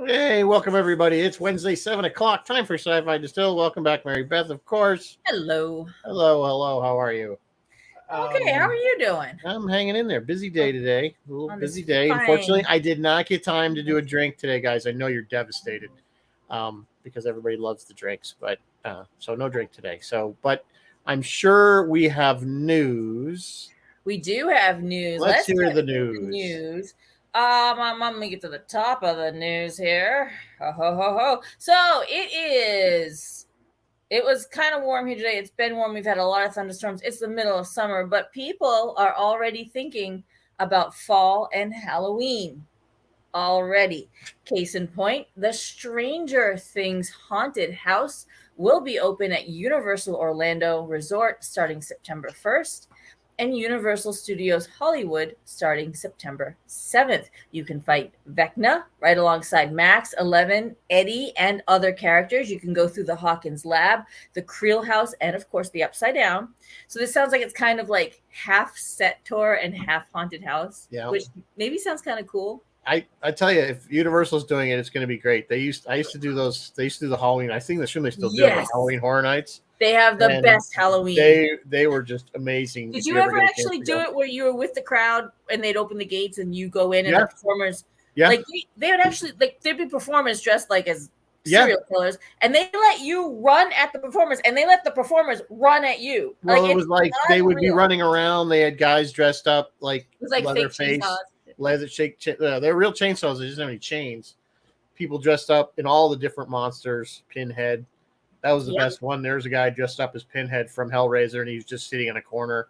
Hey, welcome everybody. It's Wednesday, 7 o'clock. Time for Sci-Fi Distill. Welcome back, Mary Beth, of course. Hello. Hello. How are you? Okay, how are you doing? I'm hanging in there. Busy day today. A little On busy this day. fine- Unfortunately, I did not get time to do a drink today, guys. I know you're devastated because everybody loves the drinks, but so no drink today. But I'm sure we have news. We do have news. Let's hear get the into news. I'm gonna get to the top of the news here. Ho ho ho ho. So it was kind of warm here today. It's been warm. We've had a lot of thunderstorms. It's the middle of summer, but people are already thinking about fall and Halloween. Already. Case in point, the Stranger Things haunted house will be open at Universal Orlando Resort starting September 1st and Universal Studios Hollywood starting September 7th. You can fight Vecna right alongside Max, Eleven, Eddie, and other characters. You can go through the Hawkins Lab, the Creel House, and of course the Upside Down. So this sounds like it's kind of like half set tour and half haunted house, which maybe sounds kind of cool. I tell you, if Universal's doing it, it's going to be great. I used to do those. They used to do the Halloween. I think they still do it, Halloween Horror Nights. They have the best Halloween. They were just amazing. Did you ever actually do it where you were with the crowd and they'd open the gates and you go in and the performers? Yeah. Like they would actually there'd be performers dressed like as serial killers, and they let you run at the performers, and they let the performers run at you. Well, it was like they would be running around. They had guys dressed up like Leatherface. They're real chainsaws. They just don't have any chains. People dressed up in all the different monsters. Pinhead, that was the best one. There's a guy dressed up as Pinhead from Hellraiser, and he was just sitting in a corner,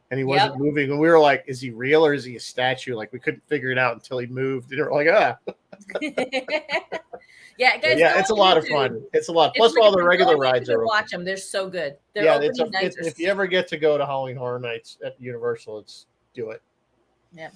and he wasn't moving. And we were like, "Is he real or is he a statue?" Like we couldn't figure it out until he moved, and we were like, "Ah." Yeah, guys. Yeah, it's a lot of fun. It's a lot. Plus, all the regular rides are. Watch them; they're so good. If you ever get to go to Halloween Horror Nights at Universal, do it. Yeah.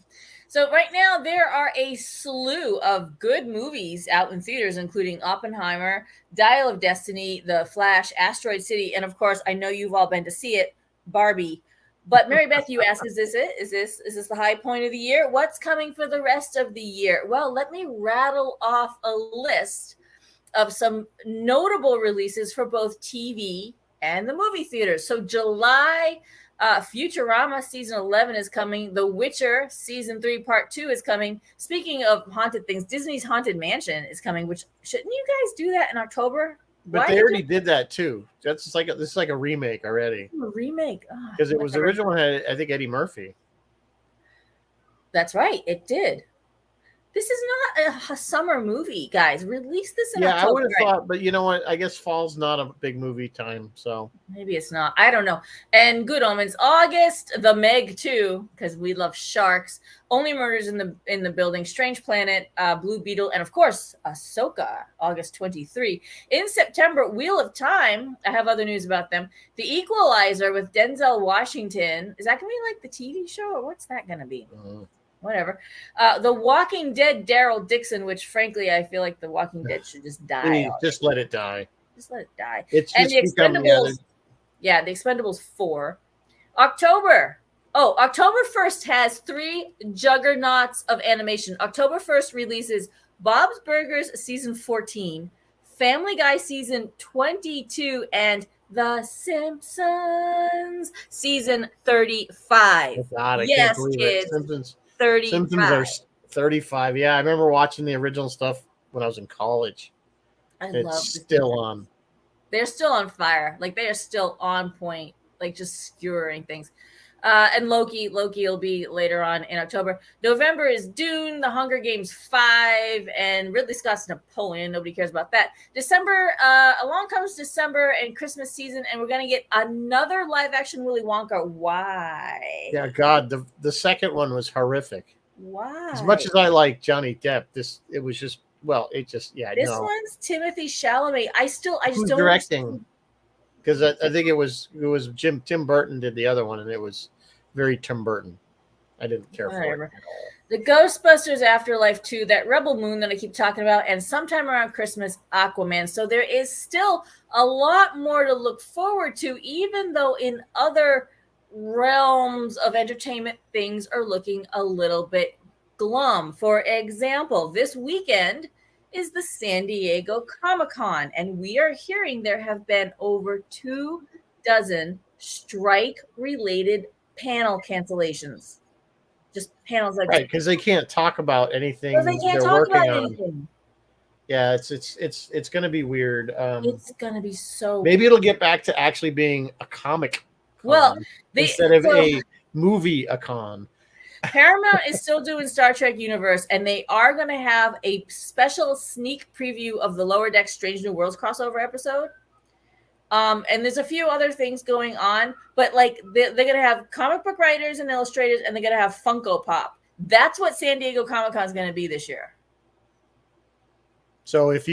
So right now there are a slew of good movies out in theaters, including Oppenheimer, Dial of Destiny, The Flash, Asteroid City, and of course, I know you've all been to see it, Barbie. But Mary Beth, you ask, is this it? Is this the high point of the year? What's coming for the rest of the year? Well, let me rattle off a list of some notable releases for both TV and the movie theaters. So July, Futurama season 11 is coming. The Witcher season 3 part 2 is coming. Speaking of haunted things, Disney's Haunted Mansion is coming, which shouldn't you guys do that in October? But they already did that too. That's just like this is like a remake already. A remake, because it was the original one had, I think, Eddie Murphy. That's right, it did. This is not a summer movie, guys. Release this in October. I would have thought, but you know what? I guess fall's not a big movie time, so maybe it's not. I don't know. And Good Omens, August, The Meg 2, because we love sharks. Only Murders in the Building, Strange Planet, Blue Beetle, and of course, Ahsoka, August 23. In September, Wheel of Time. I have other news about them. The Equalizer with Denzel Washington. Is that gonna be like the TV show, or what's that gonna be? Whatever. The Walking Dead, Daryl Dixon, which frankly I feel like The Walking Dead should just die. Just let it die. Just let it die. It's and just the Expendables. Yeah, the Expendables 4. October 1st has 3 juggernauts of animation. October 1st releases Bob's Burgers season 14, Family Guy season 22, and The Simpsons season 35. God, I yes, can't believe kids. It. Simpsons 35. Simpsons are 35. Yeah, I remember watching the original stuff when I was in college. It's still on. They're still on fire. Like they are still on point. Like just skewering things. And Loki will be later on in October. November is Dune, The Hunger Games 5, and Ridley Scott's Napoleon. Nobody cares about that. December, along comes December and Christmas season, and we're going to get another live-action Willy Wonka. Why? Yeah, God, the second one was horrific. Why? As much as I like Johnny Depp, this one's Timothy Chalamet. I just don't directing. Because I think it was Tim Burton did the other one, and it was very Tim Burton. I didn't care for it. The Ghostbusters Afterlife 2, that Rebel Moon that I keep talking about, and sometime around Christmas, Aquaman. So there is still a lot more to look forward to, even though in other realms of entertainment, things are looking a little bit glum. For example, this weekend is the San Diego Comic-Con, and we are hearing there have been over 24 strike-related panel cancellations. Just panels like right, because they can't talk about anything they're working on. Yeah, it's going to be weird. It's going to be so. Maybe it'll get back to actually being a comic. Instead of a movie-a-con. Paramount is still doing Star Trek Universe, and they are going to have a special sneak preview of the Lower Decks Strange New Worlds crossover episode. And there's a few other things going on, but like they're going to have comic book writers and illustrators, and they're going to have Funko Pop. That's what San Diego Comic-Con is going to be this year. So if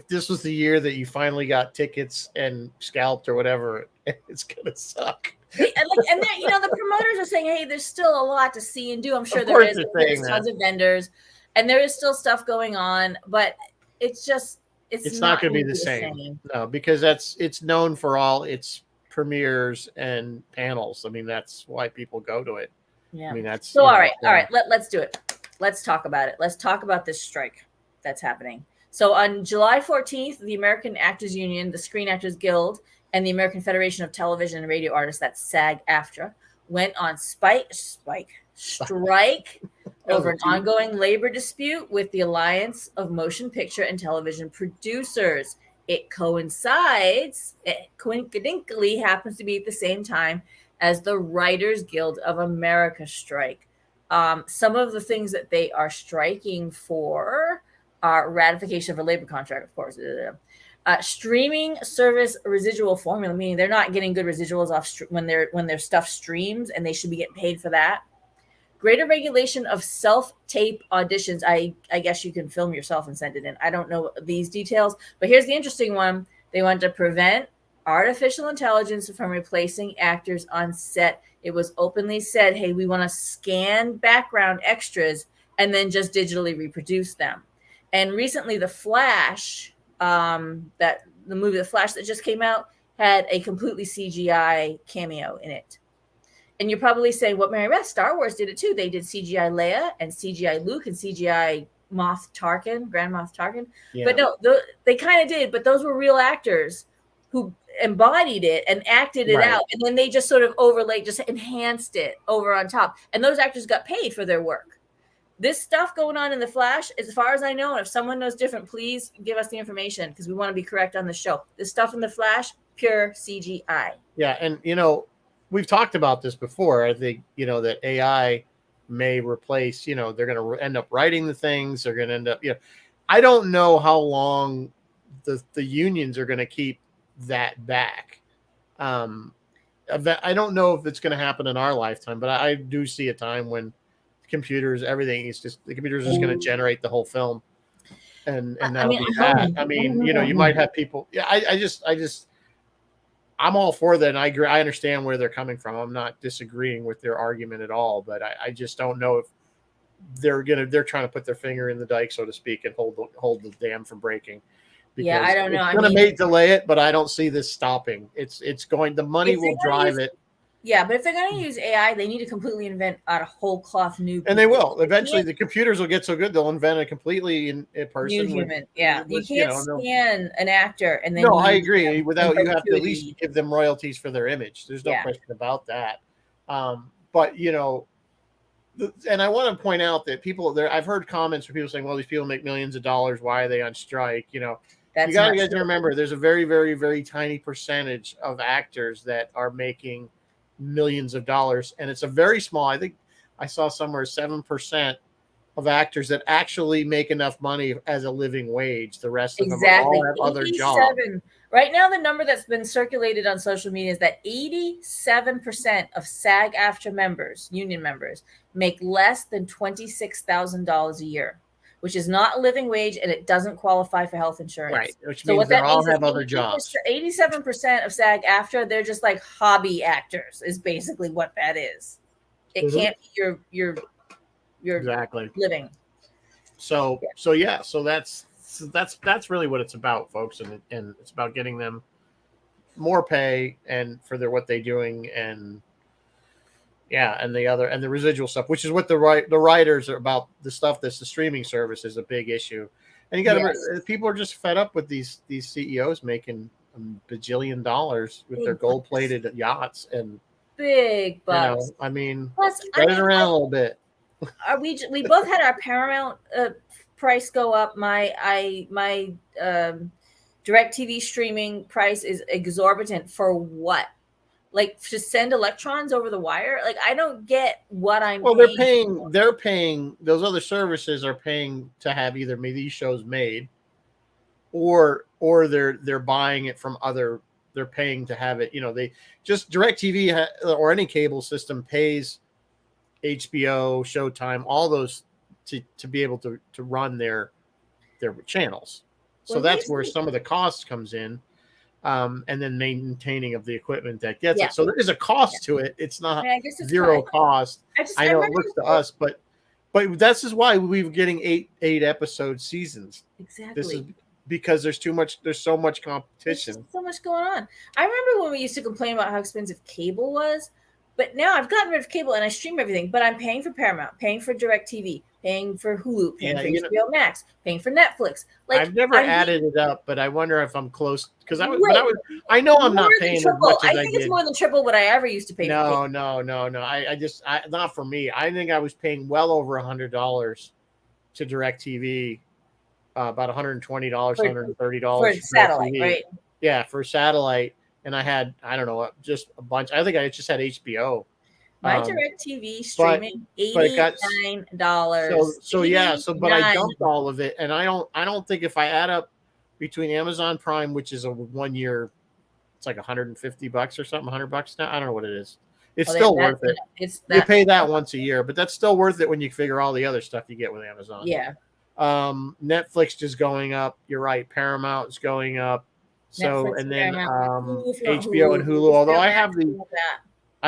this was the year that you finally got tickets and scalped or whatever, it's going to suck. And the promoters are saying, hey, there's still a lot to see and do. I'm sure there's tons of vendors, and there is still stuff going on, but it's not going to be the same. No, because it's known for all its premieres and panels. I mean, that's why people go to it. Yeah. I mean, that's so. All right. Let's do it. Let's talk about it. Let's talk about this strike that's happening. So on July 14th, the American Actors Union, the Screen Actors Guild, and the American Federation of Television and Radio Artists, that's SAG-AFTRA, went on strike over an ongoing labor dispute with the Alliance of Motion Picture and Television Producers. It coincidentally happens to be at the same time as the Writers Guild of America strike. Some of the things that they are striking for are ratification of a labor contract, of course. Streaming service residual formula, meaning they're not getting good residuals off when their stuff streams, and they should be getting paid for that. Greater regulation of self-tape auditions. I guess you can film yourself and send it in. I don't know these details, but here's the interesting one. They want to prevent artificial intelligence from replacing actors on set. It was openly said, hey, we want to scan background extras and then just digitally reproduce them. And recently, The Flash, the movie The Flash that just came out, had a completely CGI cameo in it. And you're probably saying, what, Mary Beth? Star Wars did it too. They did CGI Leia and CGI Luke and CGI Grand Moff Tarkin. Yeah. But no, they kind of did. But those were real actors who embodied it and acted it out. And then they just sort of overlaid, just enhanced it over on top. And those actors got paid for their work. This stuff going on in The Flash, as far as I know, and if someone knows different, please give us the information because we want to be correct on the show. This stuff in The Flash, pure CGI. Yeah, and, we've talked about this before. I think, that AI may replace, they're going to end up writing the things. They're going to end up, I don't know how long the unions are going to keep that back. I don't know if it's going to happen in our lifetime, but I do see a time when computers, everything is just, the computer's just going to generate the whole film. And that'll be that. I mean, you might have people. Yeah, I'm all for that, and I agree. I understand where they're coming from. I'm not disagreeing with their argument at all, but I just don't know if they're trying to put their finger in the dike, so to speak, and hold the dam from breaking. Yeah, I don't know. It's going to delay it, but I don't see this stopping. It's going. The money will drive it. Yeah, but if they're going to use AI, they need to completely invent a whole cloth new. And they will. Eventually, the computers will get so good they'll invent a completely a person. New human. You can't scan an actor and then. No, I agree. Without you have to at least give them royalties for their image. There's no question about that. But and I want to point out that people there. I've heard comments from people saying, "Well, these people make millions of dollars. Why are they on strike?" You got to remember, there's a very, very, very tiny percentage of actors that are making millions of dollars, and it's a very small. I think I saw somewhere 7% of actors that actually make enough money as a living wage. The rest of them all have other jobs. Right now, the number that's been circulated on social media is that 87% of SAG-AFTRA members, union members, make less than $26,000 a year, which is not a living wage, and it doesn't qualify for health insurance. Right, which means they all have other jobs. 87% of SAG-AFTRA, they're just like hobby actors, is basically what that is. It can't be your exactly living. So that's really what it's about, folks, and it's about getting them more pay and for what they're doing, and the residual stuff, which is what the writers are about. The stuff that's the streaming service is a big issue, and you got to people are just fed up with these CEOs making a bajillion dollars with their gold-plated yachts and big bucks. I mean, spread it around a little bit. We both had our Paramount price go up. My DirecTV streaming price is exorbitant. For what? Like, to send electrons over the wire? Like, I don't get what I'm paying. They're paying, those other services are paying to have either these shows made, or they're buying it from other, they're paying to have it, they just DirecTV or any cable system pays HBO, Showtime, all those to be able to run their channels. So that's where some of the cost comes in. And then maintaining of the equipment that gets it. So there is a cost to it. It's not zero cost. I know it looks to us, but this is why we're getting eight episode seasons. Exactly. This is because there's so much competition. There's so much going on. I remember when we used to complain about how expensive cable was, but now I've gotten rid of cable and I stream everything, but I'm paying for Paramount, paying for DirecTV, paying for Hulu, paying for HBO Max, paying for Netflix. Like, I've never added it up, but I wonder if I'm close, because I know I'm not paying as much as I think it's more than triple what I ever used to pay. No. I just not for me. I think I was paying well over $100 to DirecTV, about $120, $130 for satellite, right? Yeah, for satellite. And I had, I don't know, just a bunch. I think I just had HBO. My DirecTV streaming, $89. But I dumped all of it, and I don't think if I add up between Amazon Prime, which is a 1 year, it's like $150 or something, $100 now. I don't know what it is. It's still worth it. You pay that once a year, but that's still worth it when you figure all the other stuff you get with Amazon. Yeah. Netflix is going up. You're right. Paramount is going up. So Netflix, and then HBO and Hulu. Although I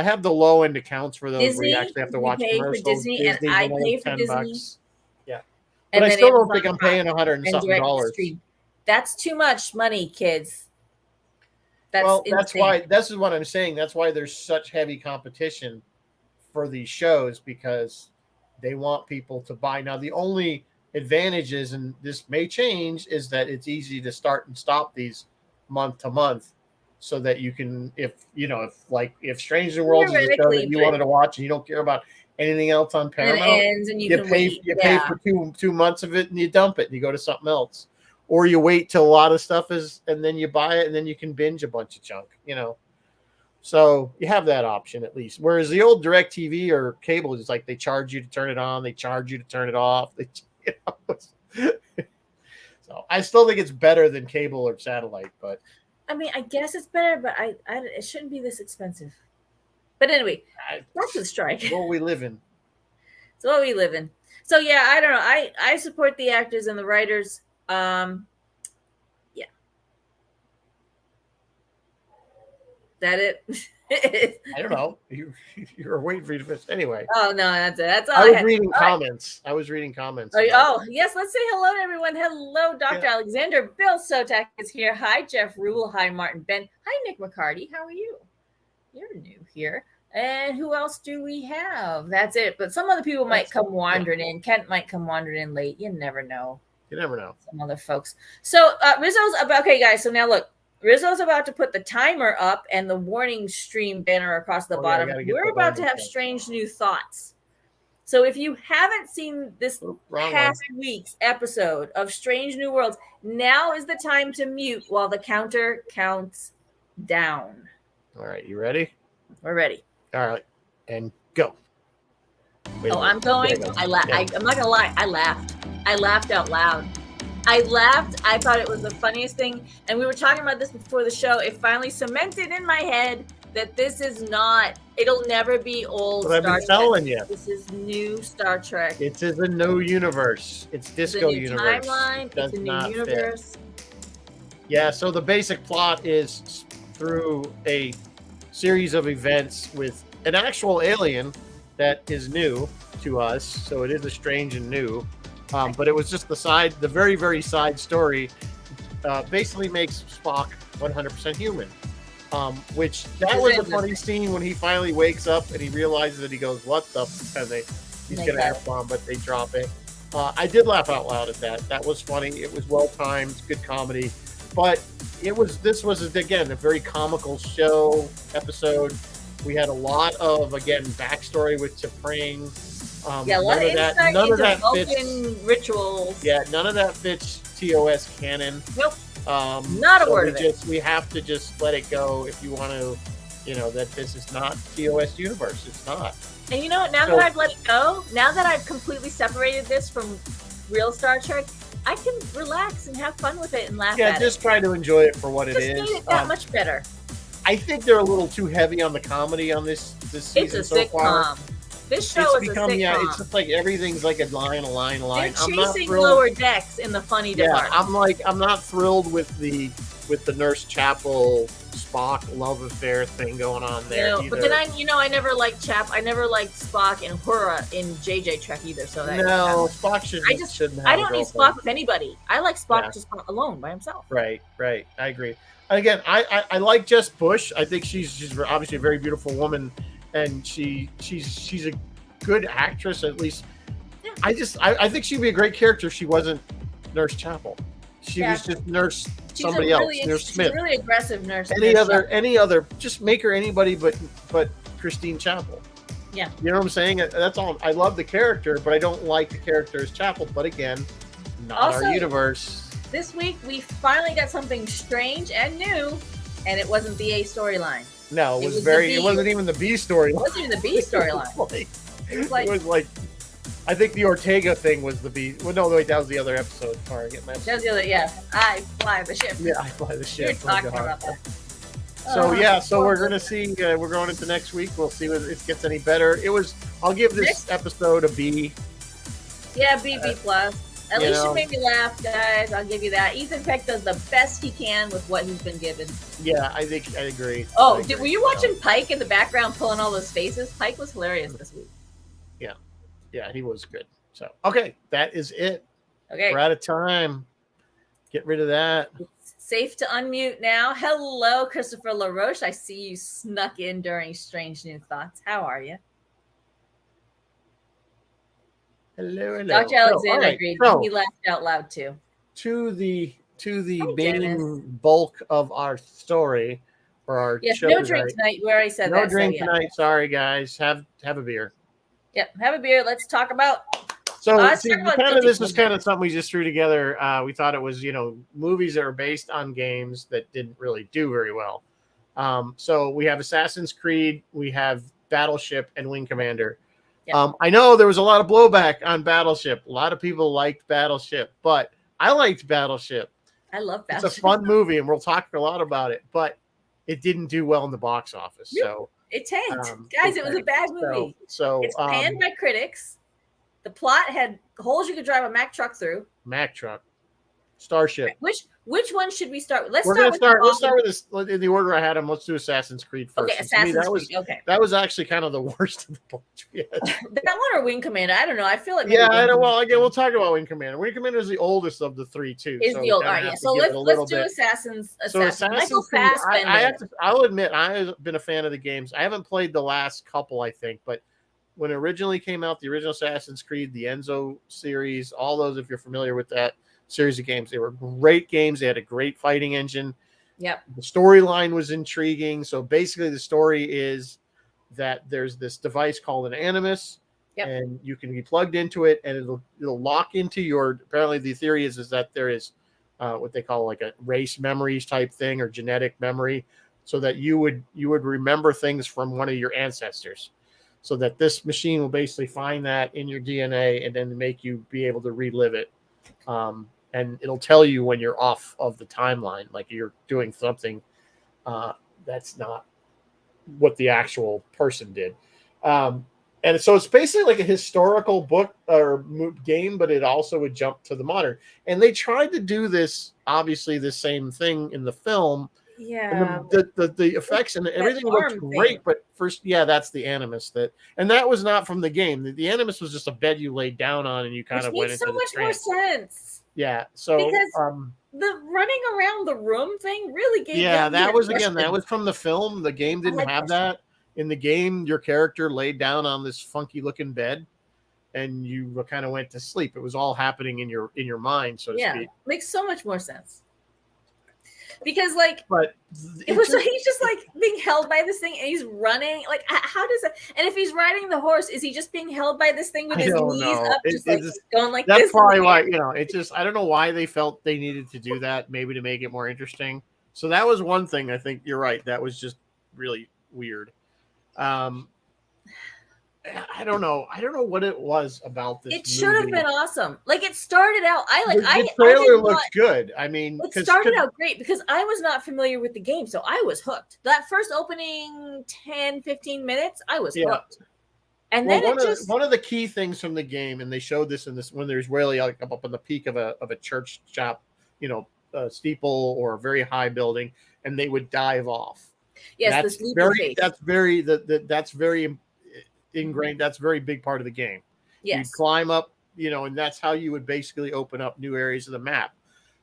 have the low end accounts for those Disney, where you actually have to watch commercials. Disney, and I pay for Disney. $10. Yeah, but I still don't think I'm paying $100 and something dollars. That's too much money, kids. That's why. This is what I'm saying. That's why there's such heavy competition for these shows, because they want people to buy. Now, the only advantage is, and this may change, is that it's easy to start and stop these month to month, so that you can, if Strange New Worlds is a show that you wanted to watch and you don't care about anything else on Paramount, you pay for two months of it and you dump it and you go to something else, or you wait till a lot of stuff is, and then you buy it and then you can binge a bunch of junk, So you have that option at least. Whereas the old DirecTV or cable is like they charge you to turn it on, they charge you to turn it off. So I still think it's better than cable or satellite, but I mean, I guess it's better, but it shouldn't be this expensive. But anyway, back to the strike. It's what we live in. So yeah, I don't know. I support the actors and the writers. Yeah. That it? I don't know. You were waiting for you to finish. Anyway. Oh, no, that's it. That's all I was reading comments. I was reading comments. Oh, yes. Let's say hello to everyone. Hello, Dr. Alexander. Bill Sotak is here. Hi, Jeff Rule. Hi, Martin Ben. Hi, Nick McCarty. How are you? You're new here. And who else do we have? That's it. But some other people might come wandering in. Kent might come wandering in late. You never know. Some other folks. So Rizzo's about, okay, guys. So now look. Rizzo's about to put the timer up and the warning stream banner across the bottom. We're about to have Strange New Thoughts. So if you haven't seen this past week's episode of Strange New Worlds, now is the time to mute while the counter counts down. All right, you ready? We're ready. All right, and go. I'm going. I'm not gonna lie. I laughed out loud. I laughed. I thought it was the funniest thing. And we were talking about this before the show. It finally cemented in my head that this is not, it'll never be old Star Trek. I've been telling you. This is new Star Trek. It is a new universe. It's Disco universe. Timeline. It's a new universe. Yeah, so the basic plot is through a series of events with an actual alien that is new to us. So it is a strange and new. But it was just the very, very side story basically makes Spock 100% human. Which that was a funny scene when he finally wakes up and he realizes that he goes, what the? And he's going to F-bomb, but they drop it. I did laugh out loud at that. That was funny. It was well timed, good comedy. But this was again a very comical episode. We had a lot of backstory with T'Pring. A lot of insight into Vulcan rituals. Yeah, none of that fits TOS canon. Nope. Not a word of it. We have to just let it go if you want to, that this is not TOS universe. It's not. And you know what? Now that I've let it go, now that I've completely separated this from real Star Trek, I can relax and have fun with it and laugh at it. Yeah, just try to enjoy it for what it is. Just made it that much better. I think they're a little too heavy on the comedy on this season so far. This show is a sitcom. Yeah, it's just like everything's like a line. They're chasing Lower Decks in the funny department. I'm not thrilled with the Nurse Chapel Spock love affair thing going on there. But then I never liked Spock and Uhura in JJ Trek either. So that Spock shouldn't have. I don't need Spock with anybody. I like Spock just alone by himself. Right. I agree. Again, I like Jess Bush. I think she's obviously a very beautiful woman. And she's a good actress, at least. Yeah. I think she'd be a great character if she wasn't Nurse Chapel. She was just Nurse somebody else, Nurse Smith. She's a really aggressive nurse. Any other, just make her anybody but Christine Chapel. Yeah. You know what I'm saying? That's all. I love the character, but I don't like the character as Chapel. But again, not our universe. This week we finally got something strange and new, and it wasn't the A storyline. No, it wasn't even the B storyline. It wasn't even the B storyline. It was like, I think the Ortega thing was the B. Well, no, wait, that was the other episode. Sorry, that was the other. Yeah, I fly the ship. Yeah, I fly the ship. You're talking about that. So we're gonna see. We're going into next week. We'll see if it gets any better. I'll give this episode a B. Yeah, B plus. At least you made me laugh, guys. I'll give you that. Ethan Peck does the best he can with what he's been given. Yeah, I agree. Oh, were you watching Pike in the background pulling all those faces? Pike was hilarious this week. Yeah, he was good. So, okay, that is it. Okay. We're out of time. Get rid of that. It's safe to unmute now. Hello, Christopher LaRoche. I see you snuck in during Strange New Thoughts. How are you? Hello. Dr. Alexander agreed. He laughed out loud too. To the main bulk of our story or our show. No drink tonight. We already said that. No drink tonight. Sorry, guys. Have a beer. Yep, have a beer. Let's talk about. This was kind of something we just threw together. We thought it was movies that are based on games that didn't really do very well. So we have Assassin's Creed, we have Battleship, and Wing Commander. Yep. I know there was a lot of blowback on Battleship. A lot of people liked Battleship, but I liked Battleship. I love Battleship. It's a fun movie, and we'll talk a lot about it, but it didn't do well in the box office. So it tanked. Guys, it was a bad movie. So it's panned by critics. The plot had holes you could drive a Mack truck through. Starship. Which one should we start with? Let's start with this in the order I had them. Let's do Assassin's Creed first. Okay, Assassin's Creed. Okay. That was actually kind of the worst of the bunch. That one or Wing Commander? I don't know. I feel like I know. Well, again, we'll talk about Wing Commander. Wing Commander is the oldest of the three, too. Is the old? All right, yeah. So let's do Assassin's. So Assassin's Creed. I'll admit I've been a fan of the games. I haven't played the last couple, I think, but when it originally came out, the original Assassin's Creed, the Enzo series, all those, if you're familiar with that series of games, they were great games. They had a great fighting engine. Yep. The storyline was intriguing. So basically the story is that there's this device called an Animus, and you can be plugged into it and it'll lock into your, apparently the theory is that there is what they call like a race memories type thing or genetic memory so that you would remember things from one of your ancestors, so that this machine will basically find that in your DNA and then make you be able to relive it. And it'll tell you when you're off of the timeline, like you're doing something that's not what the actual person did. And so it's basically like a historical book or game, but it also would jump to the modern. And they tried to do this, obviously, the same thing in the film. Yeah. And the effects and everything looked great, but first, that's the Animus and that was not from the game. The Animus was just a bed you laid down on and you kind of went into so much more sense. Yeah. So because the running around the room thing really gave that was from the film. The game didn't have that. In the game, your character laid down on this funky looking bed and you kind of went to sleep. It was all happening in your mind, so to speak. Makes so much more sense. Because he's just like being held by this thing and he's running. Like, how does that? And if he's riding the horse, is he just being held by this thing with his knees up, going like that's this? That's probably why, it's just, I don't know why they felt they needed to do that, maybe to make it more interesting. So that was one thing. I think you're right. That was just really weird. I don't know what it was about this. It should have been awesome. Like, it started out. The trailer looked good. I mean, it started out great because I was not familiar with the game, so I was hooked. That first opening 10-15 minutes, I was hooked. And then one of the key things from the game, and they showed this when there's really like up on the peak of a church shop, a steeple or a very high building, and they would dive off. Yes, that's very ingrained. That's a very big part of the game. Yes. You'd climb up, and that's how you would basically open up new areas of the map,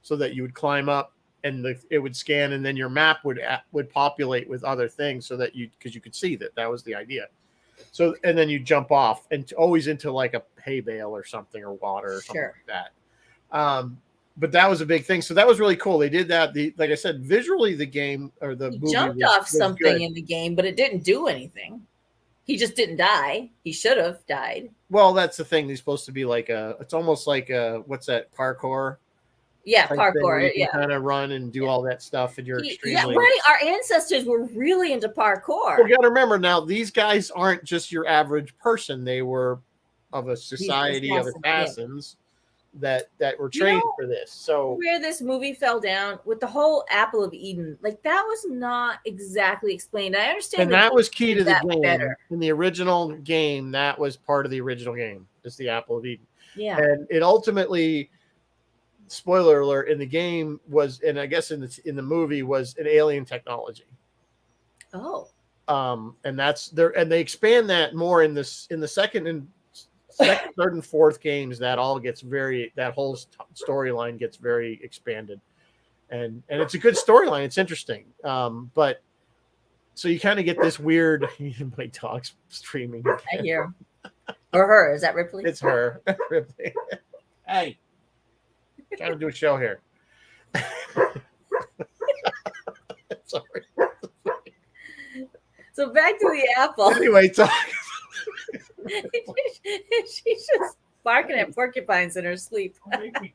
so that you would climb up and it would scan, and then your map would populate with other things, so that because you could see that was the idea. So, and then you jump off and always into like a hay bale or something, or water or something like that. But that was a big thing. So that was really cool. They did that. Like I said, visually the game or the movie jumped off something in the game, but it didn't do anything. He just didn't die. He should have died. Well, that's the thing. He's supposed to be like it's almost like what's that, parkour? Yeah, parkour. You kind of run and do all that stuff, and you're extremely. Yeah, right. Our ancestors were really into parkour. Well, you got to remember now, these guys aren't just your average person. They were of a society of assassins that were trained for this. So where this movie fell down with the whole Apple of Eden, like that was not exactly explained. I understand, and that was key to the game. Better. In the original game, that was part of the original game. Is the Apple of Eden. Yeah, and it ultimately. Spoiler alert, in the game was, and I guess in the movie was an alien technology. Oh. And that's there, and they expand that more in the second, third, and fourth games. That all gets that whole storyline gets very expanded, and it's a good storyline. It's interesting, but so you kind of get this weird. My dog's streaming. I hear him. Or her? Is that Ripley? It's her, Ripley. Hey. Trying to do a show here. Sorry. So back to the Apple. Anyway, she's just barking at porcupines in her sleep. Wake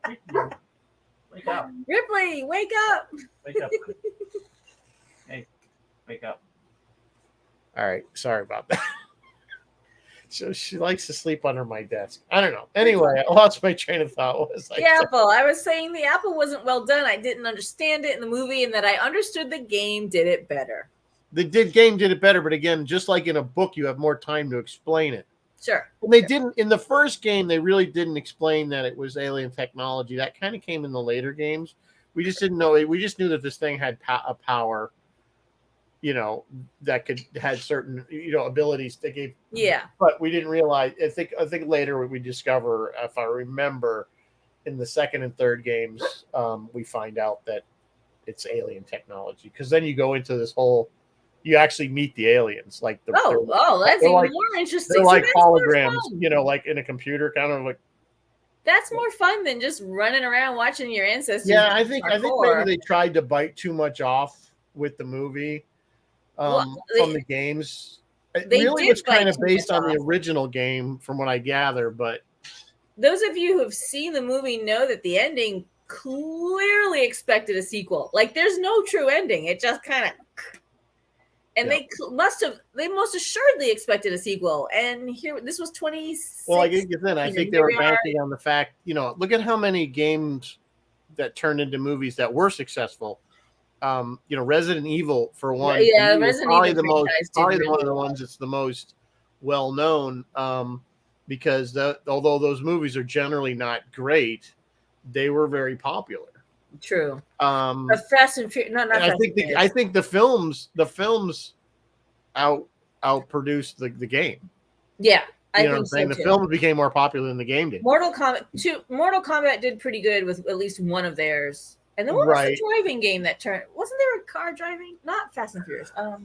up. Ripley, wake up. Wake up. Hey, wake up. All right. Sorry about that. So she likes to sleep under my desk. I don't know. Anyway, I lost my train of thought. What was the Apple. I was saying the Apple wasn't well done. I didn't understand it in the movie, and that I understood the game did it better. The game did it better, but again, just like in a book, you have more time to explain it. Sure. And they didn't in the first game. They really didn't explain that it was alien technology. That kind of came in the later games. We just didn't know. We just knew that this thing had a power. That had certain, abilities that gave. Yeah. But we didn't realize. I think later we discover, if I remember, in the second and third games, we find out that it's alien technology, because then you go into this whole. You actually meet the aliens, like the. That's even more interesting. They're like holograms, like in a computer, kind of like. That's more fun than just running around watching your ancestors. Yeah, I think maybe they tried to bite too much off with the movie. From the games, it really was kind of based on the original game, from what I gather. But those of you who have seen the movie know that the ending clearly expected a sequel. Like, there's no true ending; it just kind of And they most assuredly expected a sequel. And here, this was 26. Well, I think they were banking on the fact, look at how many games that turned into movies that were successful. Resident Evil, for one, Resident Evil probably one of the ones that's the most well known, because although those movies are generally not great, they were very popular. True. Fast and Furious. I think the films outproduced the game. Yeah. I think so too. The films became more popular than the game did. Mortal Kombat did pretty good with at least one of theirs. And then what was the driving game that turned? Wasn't there a car driving? Not Fast and Furious. I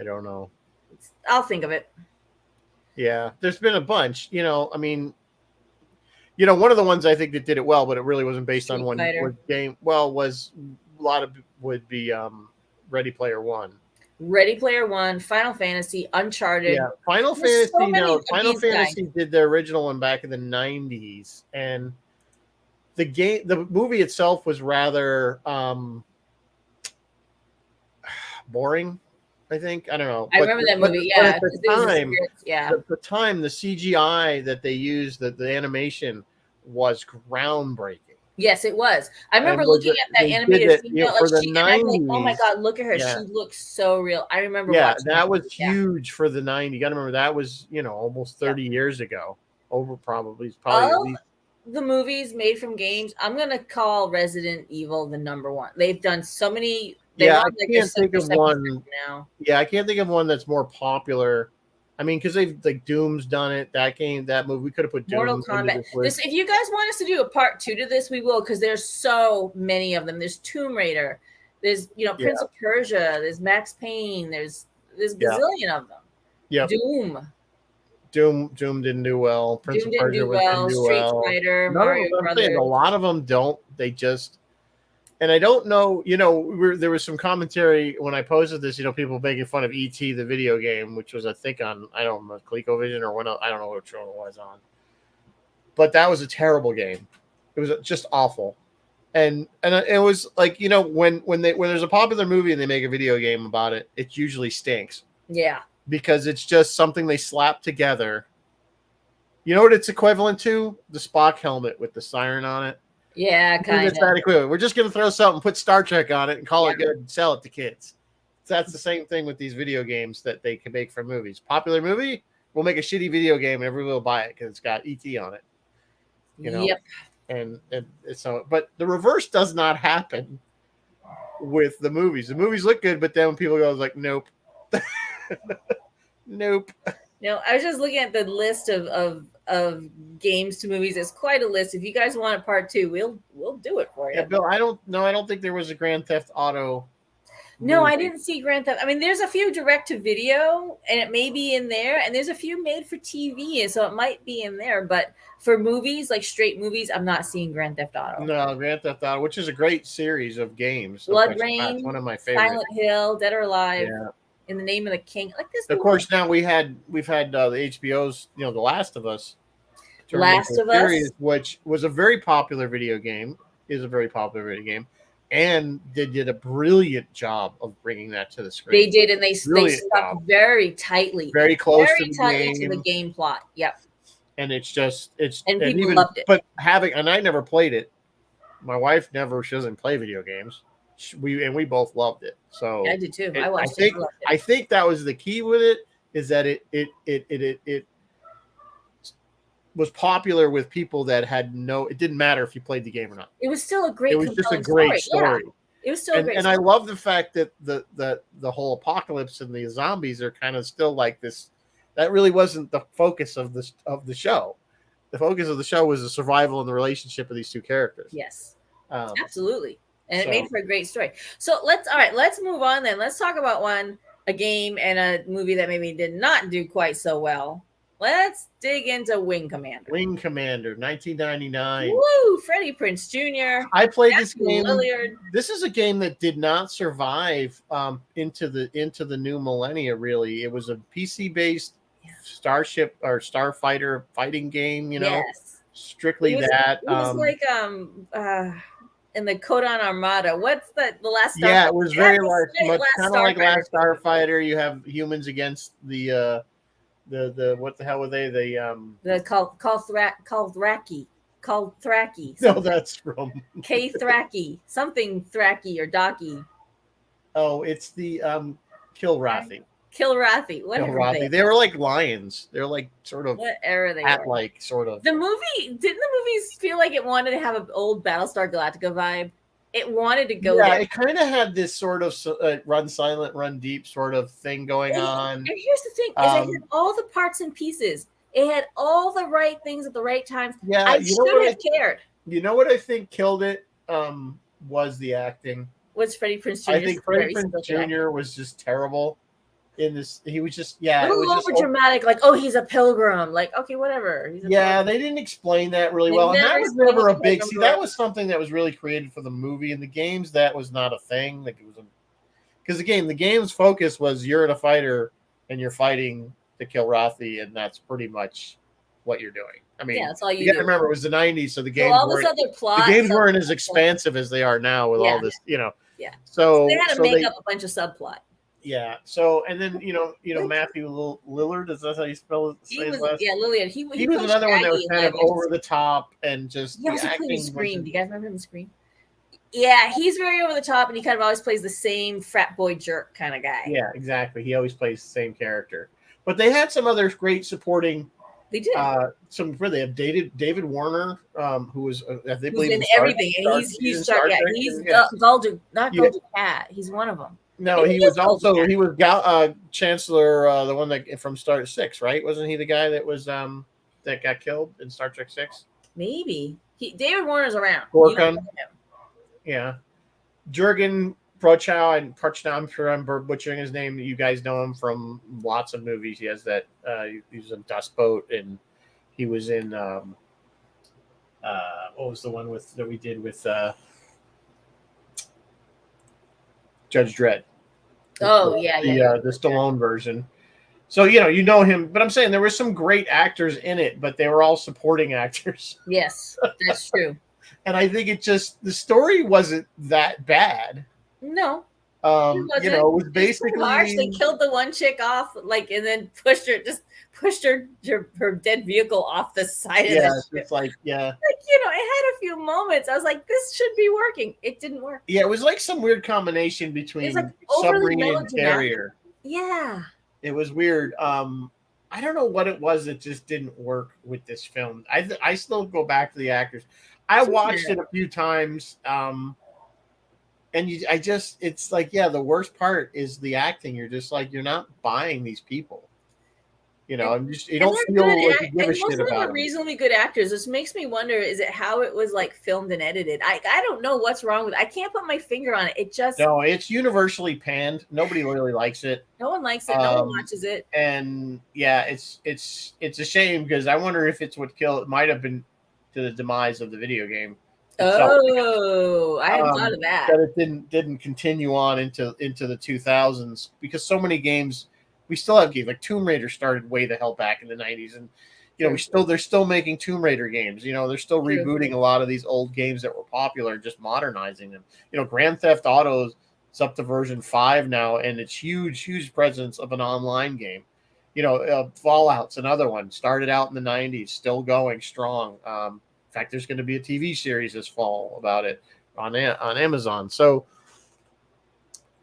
don't know. I'll think of it. Yeah, there's been a bunch. One of the ones I think that did it well, but it really wasn't based on one game. Well, would be Ready Player One. Ready Player One, Final Fantasy, Uncharted. Yeah, Final Fantasy did the original one back in the 90s, and the movie itself was rather boring, I think. I don't know. I remember that movie. At the time, the CGI that they used, the animation was groundbreaking. Yes, it was. I remember looking at that animated female, for the 90s. I'm like, oh my God, look at her. Yeah. She looks so real. I remember watching that was huge for the 90s. You got to remember that was, almost 30 years ago. Probably the movies made from games, I'm going to call Resident Evil the number one. They've done so many. I can't think of one now. Yeah, I can't think of one that's more popular. I mean, because Doom's done it. That movie, we could have put Doom. Mortal Kombat. If you guys want us to do a part 2 to this, we will, because there's so many of them. There's Tomb Raider. There's Prince of Persia. There's Max Payne. There's gazillion of them. Yeah. Doom didn't do well. Prince of Persia didn't do well. Street Fighter, Mario Brothers. A lot of them don't. They just. And I don't know, there was some commentary when I posted this, people making fun of E.T., the video game, which was, I think, on, I don't know, ColecoVision or I don't know which one it was on. But that was a terrible game. It was just awful. And it was like, when there's a popular movie and they make a video game about it, it usually stinks. Yeah. Because it's just something they slap together. You know what it's equivalent to? The Spock helmet with the siren on it. Yeah, kind of. That equivalent. We're just going to throw something, put Star Trek on it, and call it good and sell it to kids. So that's the same thing with these video games that they can make for movies. Popular movie, we'll make a shitty video game, and everybody will buy it because it's got E.T. on it. Yep. And so, but the reverse does not happen with the movies. The movies look good, but then when people go, like, nope, nope. No, I was just looking at the list of games to movies. It's quite a list. If you guys want a part 2, we'll do it for you. Yeah, Bill, I don't think there was a Grand Theft Auto. No, I didn't see Grand Theft. I mean, there's a few direct to video, and it may be in there, and there's a few made for TV, and so it might be in there. But for movies, like straight movies, I'm not seeing Grand Theft Auto. No, Grand Theft Auto, which is a great series of games. Blood Rain, one of my favorites. Silent Hill, Dead or Alive. Yeah. In the Name of the King, like this. Of course, now we've had the HBO's, The Last of Us. Series, which was a very popular video game, and they did a brilliant job of bringing that to the screen. They did, and they stuck very tightly, very close to the game plot. Yep. And people loved it. But and I never played it. My wife she doesn't play video games. We both loved it. So I did too. I watched it. I think that was the key with it, is that it was popular with people that had it didn't matter if you played the game or not. It was still a great. It was just a great story. Yeah. It was still a great. And I love the fact that the whole apocalypse and the zombies are kind of still like this. That really wasn't the focus of the show. The focus of the show was the survival and the relationship of these two characters. Yes, absolutely. And it made for a great story. So let's move on then. Let's talk about a game and a movie that maybe did not do quite so well. Let's dig into Wing Commander. Wing Commander, 1999. Woo! Freddie Prinze Jr. I played this game. Lilliard. This is a game that did not survive into the new millennia. Really, it was a PC-based starship or starfighter fighting game. Yes. Strictly that. It was like in the Kodan Armada. What's the last? Yeah, it was very much kind of like Last Starfighter. You have humans against the what the hell were they? The Kalthraki. No, that's from K-Thraki. Something Thraki or Daki. Oh, it's the Kilrathi. Kilrathi. They were like lions. They're like sort of what era they were. Like sort of. Didn't the movies feel like it wanted to have an old Battlestar Galactica vibe? It wanted to go. Yeah, it kind of had this sort of run silent, run deep sort of thing going on. And here's the thing: is it had all the parts and pieces. It had all the right things at the right times. Yeah, I should have cared. You know what I think killed it? Was the acting. Was Freddie Prinze Jr. I think Freddie Prinze Jr. was just terrible in this. He was just a little over dramatic, like, oh, he's a pilgrim. Like, okay, whatever. Pilgrim. They didn't explain that really well. And that was never a big. See, that was something that was really created for the movie. In the games, that was not a thing. Like it was, because the game's focus was you're in a fighter and you're fighting to kill Kilrathi, and that's pretty much what you're doing. I mean, that's all you got to remember it was the 90s, so the games weren't as expansive as they are now with all this, Yeah. So they had to make up a bunch of subplot. Yeah. So and then Matthew Lillard, is that how you spell it? Lillard. He was another one that was kind of over the top and just he also played in Scream. Do you guys remember him in Scream? Yeah, he's very over the top, and he kind of always plays the same frat boy jerk kind of guy. Yeah, exactly. He always plays the same character. But they had some other great supporting. They did. They have David Warner, who was they believe in everything. He's Guldur, not Guldur Cat. He's one of them. No, he was Chancellor, the one that from Star Trek 6, right? Wasn't he the guy that was that got killed in Star Trek 6? Maybe David Warner's around. Gorkon. Yeah, Jurgen Prochnow, and I'm sure I'm butchering his name. You guys know him from lots of movies. He has that. He was in Dust Boat, and he was in what was the one that we did with Judge Dredd? The Stallone version. So you know him, but I'm saying there were some great actors in it, but they were all supporting actors. Yes, that's true. And I think the story wasn't that bad. No. It was basically harsh. They killed the one chick off, and then pushed her dead vehicle off the side of the ship. It's like, yeah. It had a few moments. I was like, this should be working. It didn't work. Yeah, it was like some weird combination between submarine and carrier. Yeah. It was weird. I don't know what it was that just didn't work with this film. I still go back to the actors. I watched it a few times. It's like, the worst part is the acting. You're just like, you're not buying these people. You don't feel like you give a shit about them. Most of them are reasonably good actors. This makes me wonder, is it how it was filmed and edited? I don't know what's wrong with it. I can't put my finger on it. No, it's universally panned. Nobody really likes it. No one likes it. No one watches it. And it's a shame, because I wonder if it's what killed. It might have been to the demise of the video game. Oh, I hadn't thought of that. That it didn't continue on into the 2000s, because so many games, we still have games like Tomb Raider started way the hell back in the 90s, and they're still making Tomb Raider games. They're still rebooting a lot of these old games that were popular, just modernizing them. Grand Theft Auto is up to version 5 now, and it's huge presence of an online game. Fallout's another one, started out in the 90s, still going strong. In fact, there's going to be a TV series this fall about it on Amazon. So,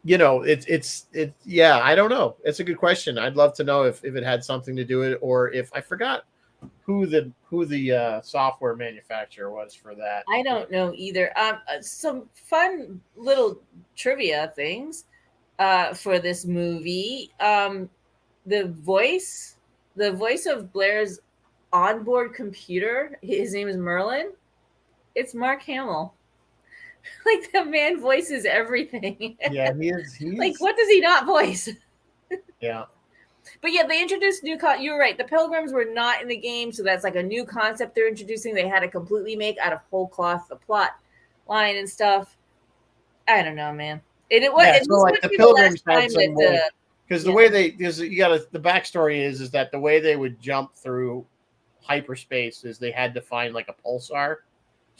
I don't know. It's a good question. I'd love to know if it had something to do with it, or if I forgot who the software manufacturer was for that. I don't know either. Some fun little trivia things for this movie. The voice of Blair's onboard computer, his name is Merlin. It's Mark Hamill. The man voices everything. Yeah, he is. What does he not voice? Yeah. But they introduced you were right. The Pilgrims were not in the game, so that's a new concept they're introducing. They had to completely make out of whole cloth the plot line and stuff. I don't know, man. And it was the Pilgrims had some more, because the way the backstory is that the way they would jump through hyperspace is they had to find a pulsar.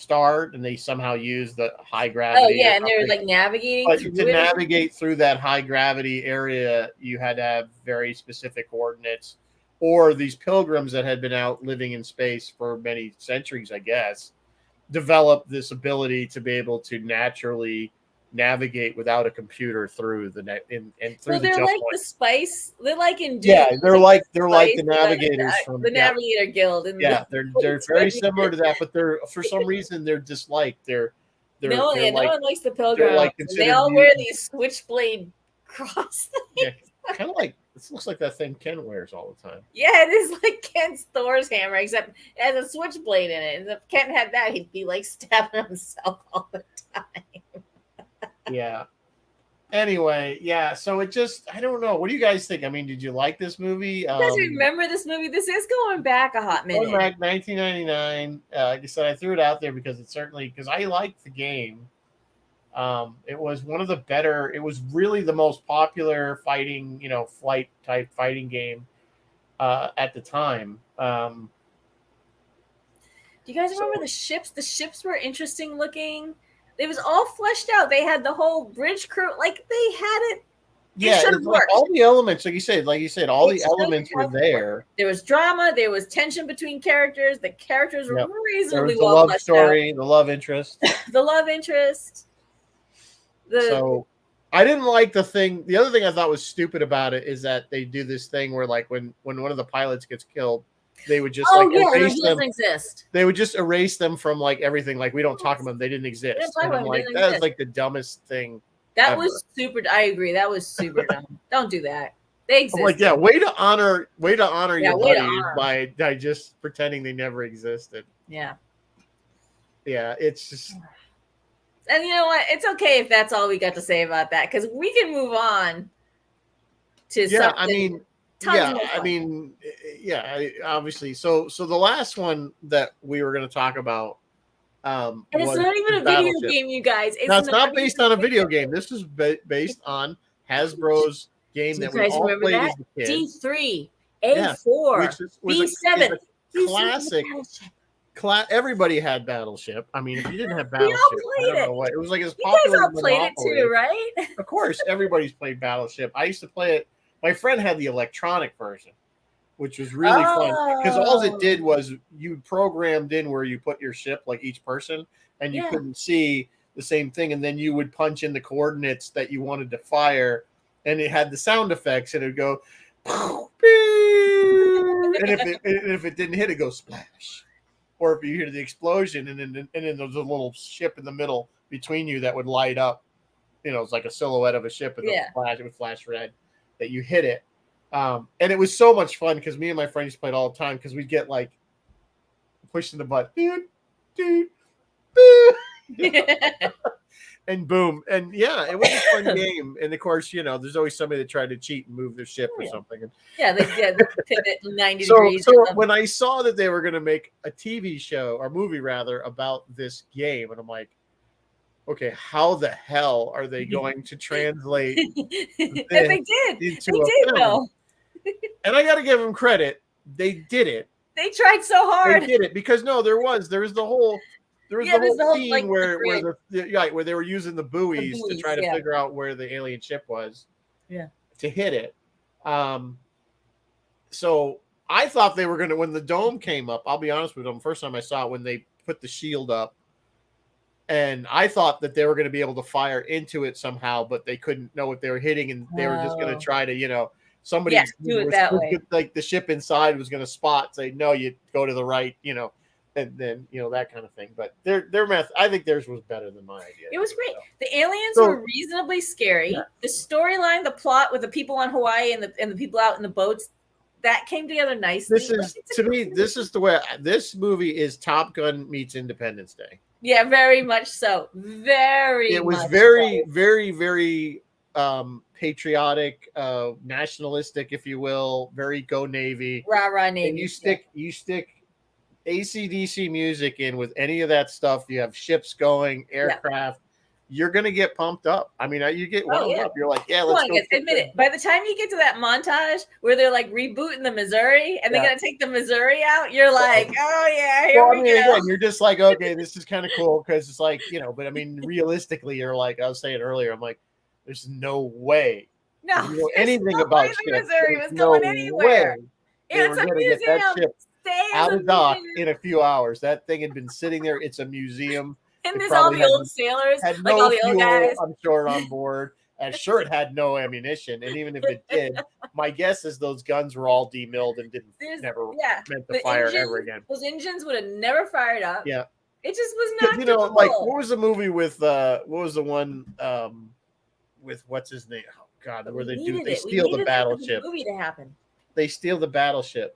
star, and they somehow use the high gravity. Oh yeah, and they're like navigating. But to navigate through that high gravity area, you had to have very specific coordinates, or these pilgrims that had been out living in space for many centuries, I guess, developed this ability to be able to naturally navigate without a computer through the net and through. So they're like the Spice. They're like in Doom. Yeah, they're like the navigators from the Navigator Guild. And yeah, they're very similar to that, but they're for some reason they're disliked. No one likes the pilgrims. Like they all wear these switchblade cross things. Yeah, kind of like this looks like that thing Ken wears all the time. Yeah, it is like Ken's Thor's hammer, except it has a switchblade in it. And if Ken had that, he'd be like stabbing himself all the time. Yeah. Anyway, yeah. So it just, I don't know. What do you guys think? I mean, did you like this movie? You guys remember this movie? This is going back a hot minute. Going back 1999. Like I said, I threw it out there because because I liked the game. It was one of the better. It was really the most popular fighting, flight type fighting game at the time. Do you guys remember the ships? The ships were interesting looking. It was all fleshed out. They had the whole bridge crew. Like they had it. Yeah, like all the elements, like you said, all the elements were there. There was drama. There was tension between characters. The characters were reasonably well fleshed out. The love story, the love interest. The love interest. So I didn't like the thing. The other thing I thought was stupid about it is that they do this thing where, like, when one of the pilots gets killed, they would just erase them. Exist. They would just erase them from like everything. Like we don't talk about them. They didn't exist. And I'm like, that is like the dumbest thing. That was super. I agree. That was super dumb. Don't do that. They exist. I'm like, yeah, way to honor your buddies by just pretending they never existed. Yeah. Yeah, it's just. And you know what? It's okay if that's all we got to say about that, because we can move on to something. Obviously. So the last one that we were going to talk about, and it's not even a video game, you guys. It's not based on a video game. This is based on Hasbro's game that we all played as a kid. D3, A4, B7, classic. Everybody had Battleship. I mean, if you didn't have Battleship, I don't know what. It was like as popular. You guys all played it too, right? Of course, everybody's played Battleship. I used to play it. My friend had the electronic version, which was really fun because all it did was you programmed in where you put your ship, like each person, and you couldn't see the same thing, and then you would punch in the coordinates that you wanted to fire, and it had the sound effects, and it would go, and if it didn't hit, it goes splash. Or if you hear the explosion, and then there's a little ship in the middle between you that would light up, it's like a silhouette of a ship, and it would flash red. That you hit it, and it was so much fun because me and my friends played all the time because we'd get like pushing the button, and boom, and it was a fun game. And of course, there's always somebody that tried to cheat and move their ship or something. They pivot 90 degrees. So when I saw that they were going to make a TV show or movie rather about this game, and I'm like, okay, how the hell are they going to translate this they did film? And I got to give them credit. They did it. They tried so hard. They did it because there was the whole scene like, where they were using the buoys to try to figure out where the alien ship was. Yeah. To hit it. So I thought they were going to, when the dome came up, I'll be honest with them, first time I saw it when they put the shield up, and I thought that they were going to be able to fire into it somehow, but they couldn't know what they were hitting, and they were just going to try to, somebody do it that way. Like the ship inside was going to say, no, you go to the right, and then that kind of thing. But their method, I think theirs was better than my idea. It was great. The aliens were reasonably scary. Yeah. The storyline, the plot with the people on Hawaii and the people out in the boats, that came together nicely. This is the way this movie is. Top Gun meets Independence Day. Yeah, very much so. It was very, very, very patriotic, nationalistic, if you will. Very go Navy. Rah Navy. And you stick AC/DC music in with any of that stuff. You have ships going, aircraft, you're gonna get pumped up. I mean, you get wound up. You're like, yeah, let's go. Admit it. By the time you get to that montage where they're like rebooting the Missouri and they're gonna take the Missouri out, you're like, oh yeah, here we go. Again, you're just like, okay, this is kind of cool because it's like, but I mean, realistically, you're like, I was saying earlier, I'm like, there's no way. No, you know anything about the Missouri was going anywhere. It's a museum. Get that ship out of dock in a few hours. That thing had been sitting there. It's a museum. And there's all the old sailors, had no all the old guys. I'm sure on board. And sure, it had no ammunition. And even if it did, my guess is those guns were all demilled and never meant to fire ever again. Those engines would have never fired up. Yeah. It just was not. Like what was the movie with what was the one with what's his name? Oh God, where they steal the battleship. Movie to happen. They steal the battleship.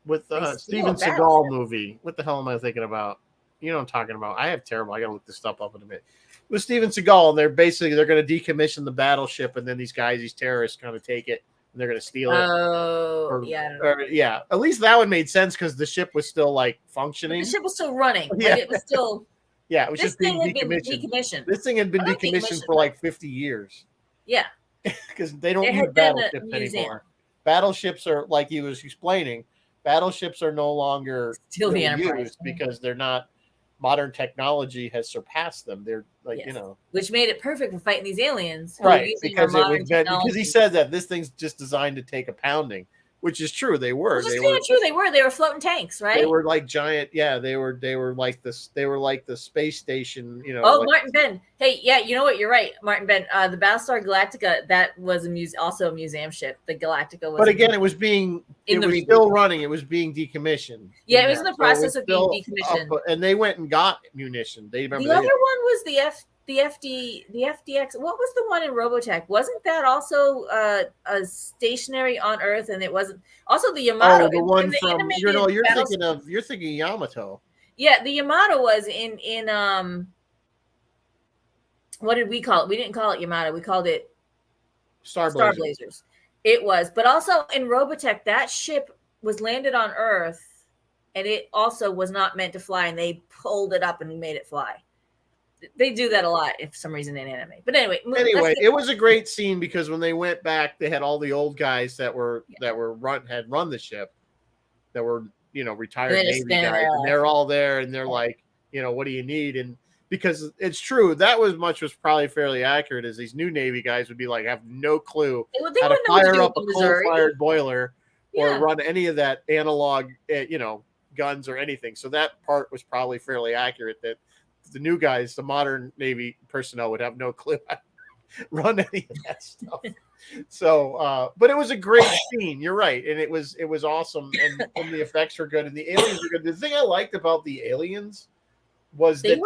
With Steven Seagal movie. What the hell am I thinking about? You know what I'm talking about. I gotta look this stuff up in a minute. With Steven Seagal, and they're going to decommission the battleship, and then these terrorists kind of take it and they're going to steal it. Oh, yeah. At least that one made sense because the ship was still like functioning. The ship was still running. Yeah. Like it was still. Yeah, it was just being decommissioned. This thing had been decommissioned for like 50 years. Yeah. Because they don't use battleships anymore. Battleships are, like he was explaining, battleships are no longer still the Enterprise because they're not. Modern technology has surpassed them. They're like, which made it perfect for fighting these aliens. Right. Because he said that this thing's just designed to take a pounding, which is true. They were. They were floating tanks, right? They were like giant. Yeah. They were like this. They were like the space station, Oh, like, Martin Ben. Hey, yeah. You know what? You're right. Martin Ben, the Battlestar Galactica, that was also a museum ship. The Galactica was. But again, it was still running. It was being decommissioned. Yeah. It was in the process of being decommissioned. And they went and got munition. The other one was the FDX. What was the one in Robotech? Wasn't that also a stationary on Earth? And it wasn't also the Yamato. Oh, the one from you're thinking Yamato. Yeah, the Yamato was in what did we call it? We didn't call it Yamato. We called it Star Blazers. It was, but also in Robotech, that ship was landed on Earth, and it also was not meant to fly, and they pulled it up and made it fly. They do that a lot for some reason in anime. But anyway, it was a great scene because when they went back, they had all the old guys that had run the ship, that were retired Navy guys, and they're all there, and they're like, what do you need? And because it's true, that was probably fairly accurate. As these new Navy guys would be like, have no clue how to fire up a coal-fired boiler or run any of that analog, guns or anything. So that part was probably fairly accurate. That the new guys, the modern Navy personnel, would have no clue how to run any of that stuff. So, but it was a great scene. You're right, and it was awesome, and the effects were good, and the aliens were good. The thing I liked about the aliens was that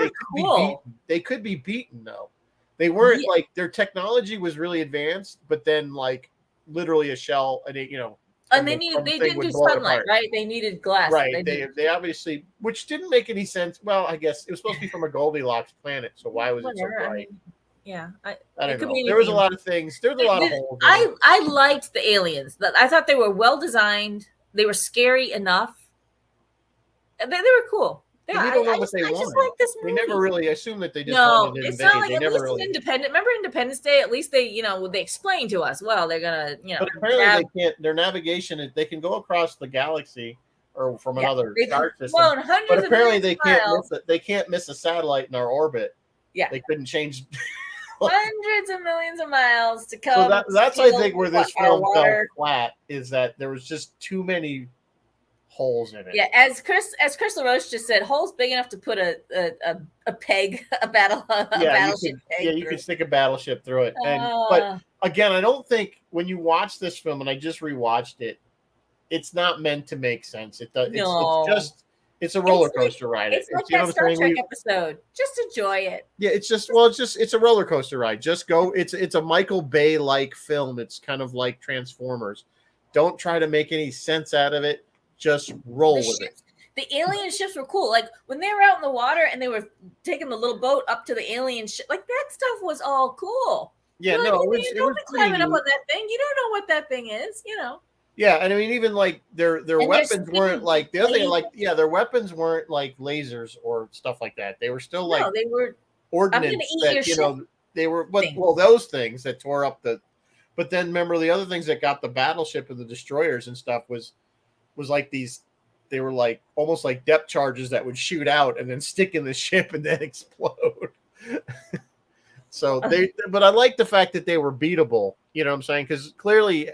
they could be beaten. Though they weren't like their technology was really advanced, but then like literally a shell, and they didn't do sunlight, right? They needed glass, right? They obviously, which didn't make any sense. Well, I guess it was supposed to be from a Goldilocks planet, so why was it so bright? I don't know. There was a lot of things. There was a lot of holes. I liked the aliens. I thought they were well designed. They were scary enough. They were cool. Yeah, I don't know what they wanted. Just like this movie. They never really assumed that they just wanted to invade. It's not like at least Independent. Remember Independence Day? At least they explained to us. Well, they're gonna, But apparently they can't. Their navigation, they can go across the galaxy or from another star system. But apparently they can't miss a satellite in our orbit. Yeah, they couldn't change. Hundreds of millions of miles to come. So that's I think where this film fell flat is that there was just too many holes in it. Yeah, as Chris LaRoche just said, holes big enough to put a peg, a battleship peg. You could stick a battleship through it. But again, I don't think when you watch this film, and I just rewatched it, it's not meant to make sense. It's a roller coaster ride. It's like that Star Trek episode. Just enjoy it. Yeah, it's a roller coaster ride. Just go. It's a Michael Bay like film. It's kind of like Transformers. Don't try to make any sense out of it. Just roll with it. The alien ships were cool. Like when they were out in the water and they were taking the little boat up to the alien ship, like that stuff was all cool. Yeah, it was climbing up on that thing. You don't know what that thing is, Yeah, and I mean, even like their weapons weren't like the other thing. Like, their weapons weren't like lasers or stuff like that. They were still like ordnance that they were, but those things that tore up the. But then remember the other things that got the battleship and the destroyers and stuff was like these. They were like almost like depth charges that would shoot out and then stick in the ship and then explode. So but I like the fact that they were beatable. You know what I'm saying? Because clearly,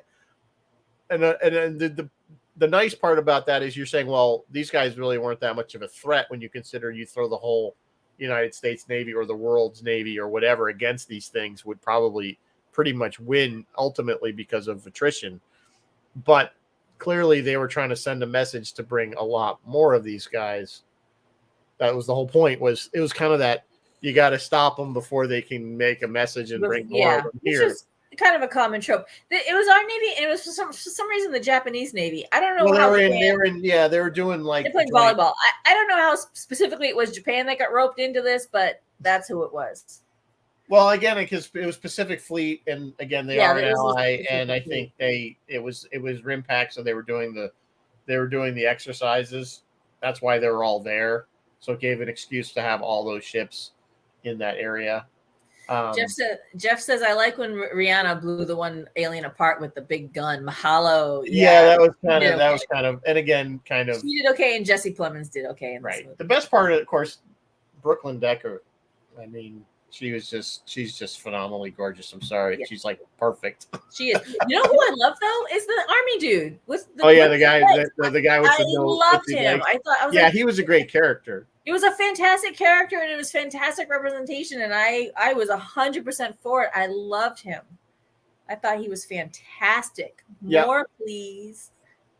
and the nice part about that is you're saying, well, these guys really weren't that much of a threat when you consider you throw the whole United States Navy or the world's Navy or whatever against these things would probably pretty much win ultimately because of attrition. But clearly they were trying to send a message to bring a lot more of these guys. That was the whole point. It was kind of that you got to stop them before they can make a message and bring more of them here. It's just kind of a common trope. It was our Navy, and it was for some reason the Japanese Navy. I don't know. Well, they were doing like they played volleyball. I don't know how specifically it was Japan that got roped into this, but that's who it was. Well, again, because it was Pacific Fleet, and again they are an ally, and I think it was RIMPAC, so they were doing the exercises. That's why they were all there. So it gave an excuse to have all those ships in that area. Jeff says, I like when Rihanna blew the one alien apart with the big gun. Mahalo. Yeah, that was kind of, and again, kind of. She did okay, and Jesse Plemons did okay. Right. The best part, of course, Brooklyn Decker. I mean, she's just phenomenally gorgeous. I'm sorry, she's like perfect. She is. You know who I love though is the army dude with the. The guy with the nose. I loved him. He was a great character. It was a fantastic character, and it was fantastic representation, and I was 100% for it. I loved him. I thought he was fantastic. More, please.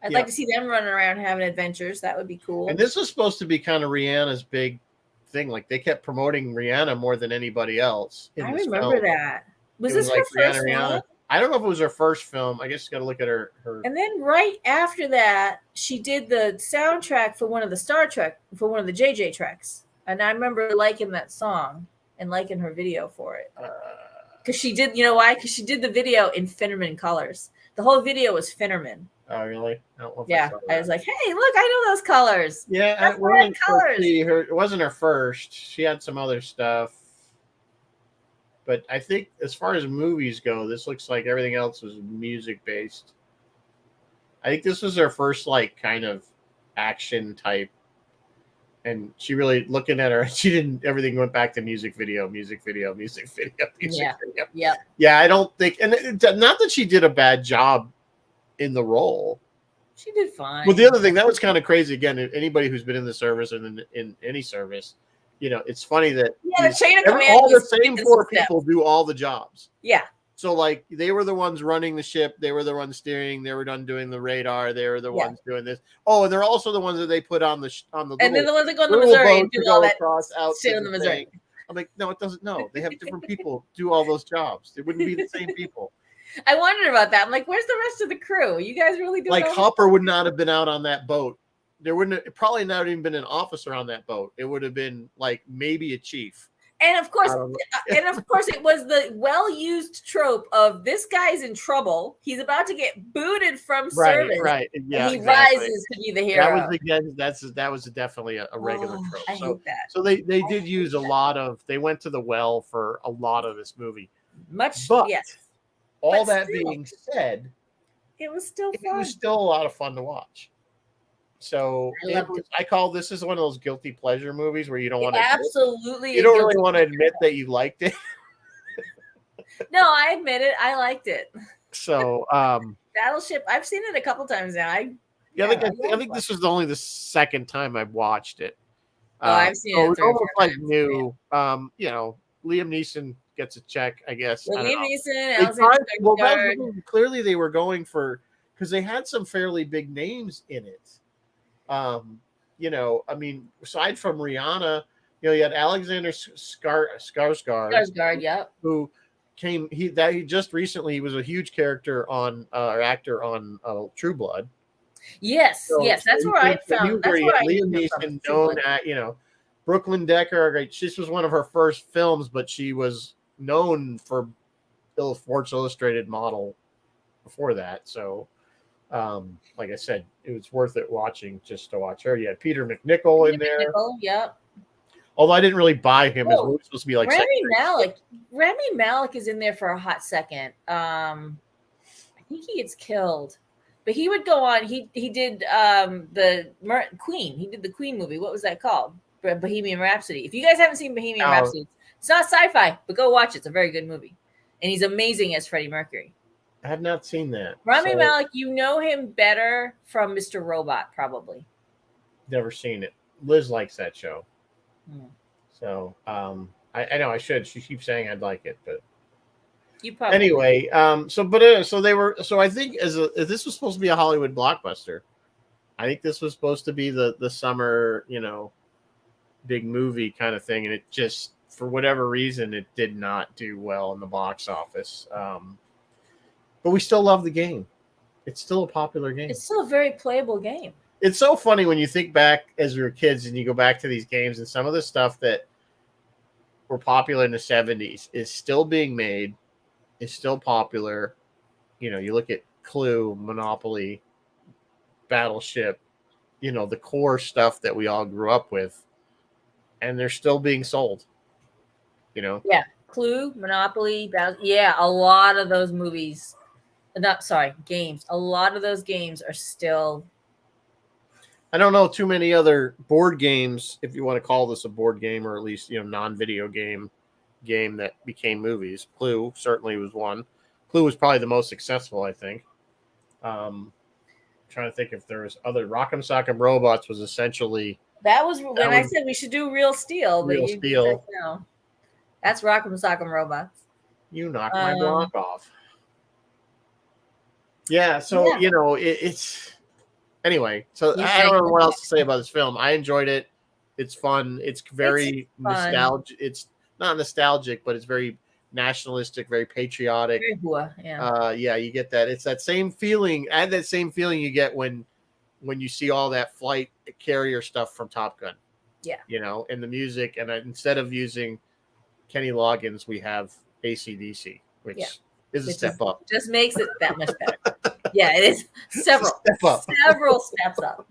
I'd like to see them running around having adventures. That would be cool. And this was supposed to be kind of Rihanna's big thing. Like they kept promoting Rihanna more than anybody else. I remember that. Was this her first film? I don't know if it was her first film. I guess you got to look at her. And then right after that, she did the soundtrack for one of the JJ treks. And I remember liking that song and liking her video for it. Because she did, you know why? Because she did the video in Finnerman colors. The whole video was Finnerman. Oh, really? I was like, hey, look, I know those colors. Yeah, it wasn't her first. She had some other stuff. But I think as far as movies go, this looks like everything else was music based. I think this was her first like kind of action type. And she really looking at her, everything went back to music video. Yeah, I don't think, and not that she did a bad job in the role. She did fine. Well, the other thing that was kind of crazy. Again, anybody who's been in the service and in any service, it's funny that the chain of command. All the same four people do all the jobs. Yeah. So like they were the ones running the ship, they were the ones steering, they were done doing the radar, they were the ones doing this. Oh, and they're also the ones that they put on the and then the ones that go in the Missouri and do all that shit in the Missouri. I'm like, no, it doesn't. No, they have different people do all those jobs. It wouldn't be the same people. I wondered about that. I'm like, where's the rest of the crew? You guys really doing like Hopper would not have been out on that boat. There wouldn't have, probably not even been an officer on that boat. It would have been like maybe a chief. And of course, it was the well-used trope of this guy's in trouble. He's about to get booted from service. Right. Yeah. And he rises to be the hero. That was again. That was definitely a regular trope. I hate that. So they did use a lot of. They went to the well for a lot of this movie. Yes. All that being said, it was still fun. It was still a lot of fun to watch. So I call this is one of those guilty pleasure movies where you don't want to absolutely you don't really want to admit that you liked it. No, I admit it. I liked it. So Battleship, I've seen it a couple times now. I think this was only the second time I've watched it. I've seen it. It's almost like new. Liam Neeson gets a check, I guess. Well, Liam Neeson, clearly they were going for because they had some fairly big names in it. I mean, aside from Rihanna, you had Alexander Skarsgård, who came. He just recently he was a huge character on actor on True Blood. Yes, that's where I found. That's where Liam Neeson known at Brooklyn Decker. This was one of her first films, but she was known for Sports Illustrated model before that. So. Like I said, it was worth it watching just to watch her. You had Peter McNichol in there. Although I didn't really buy him as well. Supposed to be like Rami Malek. Rami Malek is in there for a hot second. I think he gets killed, but he would go on. He did the Queen. He did the Queen movie. What was that called? Bohemian Rhapsody. If you guys haven't seen Bohemian Rhapsody, it's not sci-fi, but go watch it. It's a very good movie, and he's amazing as Freddie Mercury. I have not seen that. Rami Malek, you know him better from Mr. Robot, probably. Never seen it. Liz likes that show. So I know I should. She keeps saying I'd like it, but you probably anyway. So they were. So I think as this was supposed to be a Hollywood blockbuster. I think this was supposed to be the summer, big movie kind of thing, and it just for whatever reason it did not do well in the box office. But we still love the game. It's still a popular game. It's still a very playable game. It's so funny when you think back as we were kids and you go back to these games and some of the stuff that were popular in the 70s is still being made, is still popular. You look at Clue, Monopoly, Battleship, the core stuff that we all grew up with, and they're still being sold. Yeah, Clue, Monopoly, a lot of those movies. Games. A lot of those games are still. I don't know too many other board games, if you want to call this a board game, or at least non-video game that became movies. Clue certainly was one. Clue was probably the most successful, I think. Trying to think if there was other. Rock'em Sock'em Robots was essentially. That was when I said we should do Real Steel. Real Steel. No, that's Rock'em Sock'em Robots. You knocked my block off. Yeah, so it's anyway. So I don't know what else to say about this film. I enjoyed it. It's fun. It's very nostalgic. It's not nostalgic, but it's very nationalistic, very patriotic. Very you get that. It's that same feeling. Add that same feeling you get when you see all that flight carrier stuff from Top Gun. Yeah. And the music. And instead of using Kenny Loggins, we have AC/DC, which is a step up. Just makes it that much better. Yeah, it is several steps up.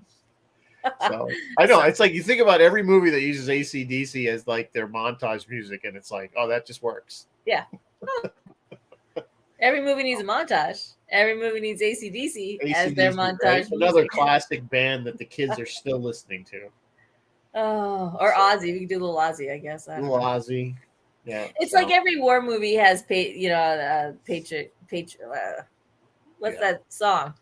So I know it's like you think about every movie that uses AC/DC as like their montage music, and it's like, oh, that just works. Yeah. Every movie needs a montage. Every movie needs AC/DC as their montage. Right? Another classic band that the kids are still listening to. Oh, or Ozzy. We can do Little Ozzy, I guess. Little Ozzy. Yeah. It's like every war movie has Patriot. What's that song?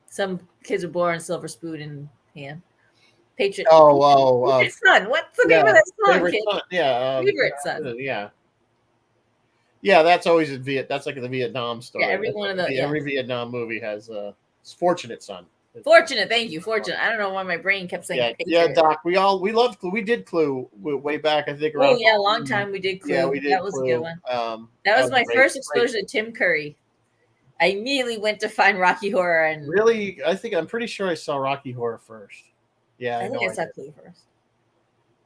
Some kids are born silver spoon in hand. Patriot. Favorite Son. What's the name of that song? Favorite Son. Yeah. Favorite Son. Yeah. Yeah, that's always that's like the Vietnam story. Yeah, every Vietnam movie has Fortunate Son. Fortunate, thank you. Fortunate. I don't know why my brain kept saying. Yeah, Doc. We loved Clue. We did Clue way back. I think. Around a long time we did Clue. Yeah, we did. That was Clue. A good one. That was my first exposure to Tim Curry. I immediately went to find Rocky Horror and. Really, I'm pretty sure I saw Rocky Horror first. Yeah, I think I saw Clue first.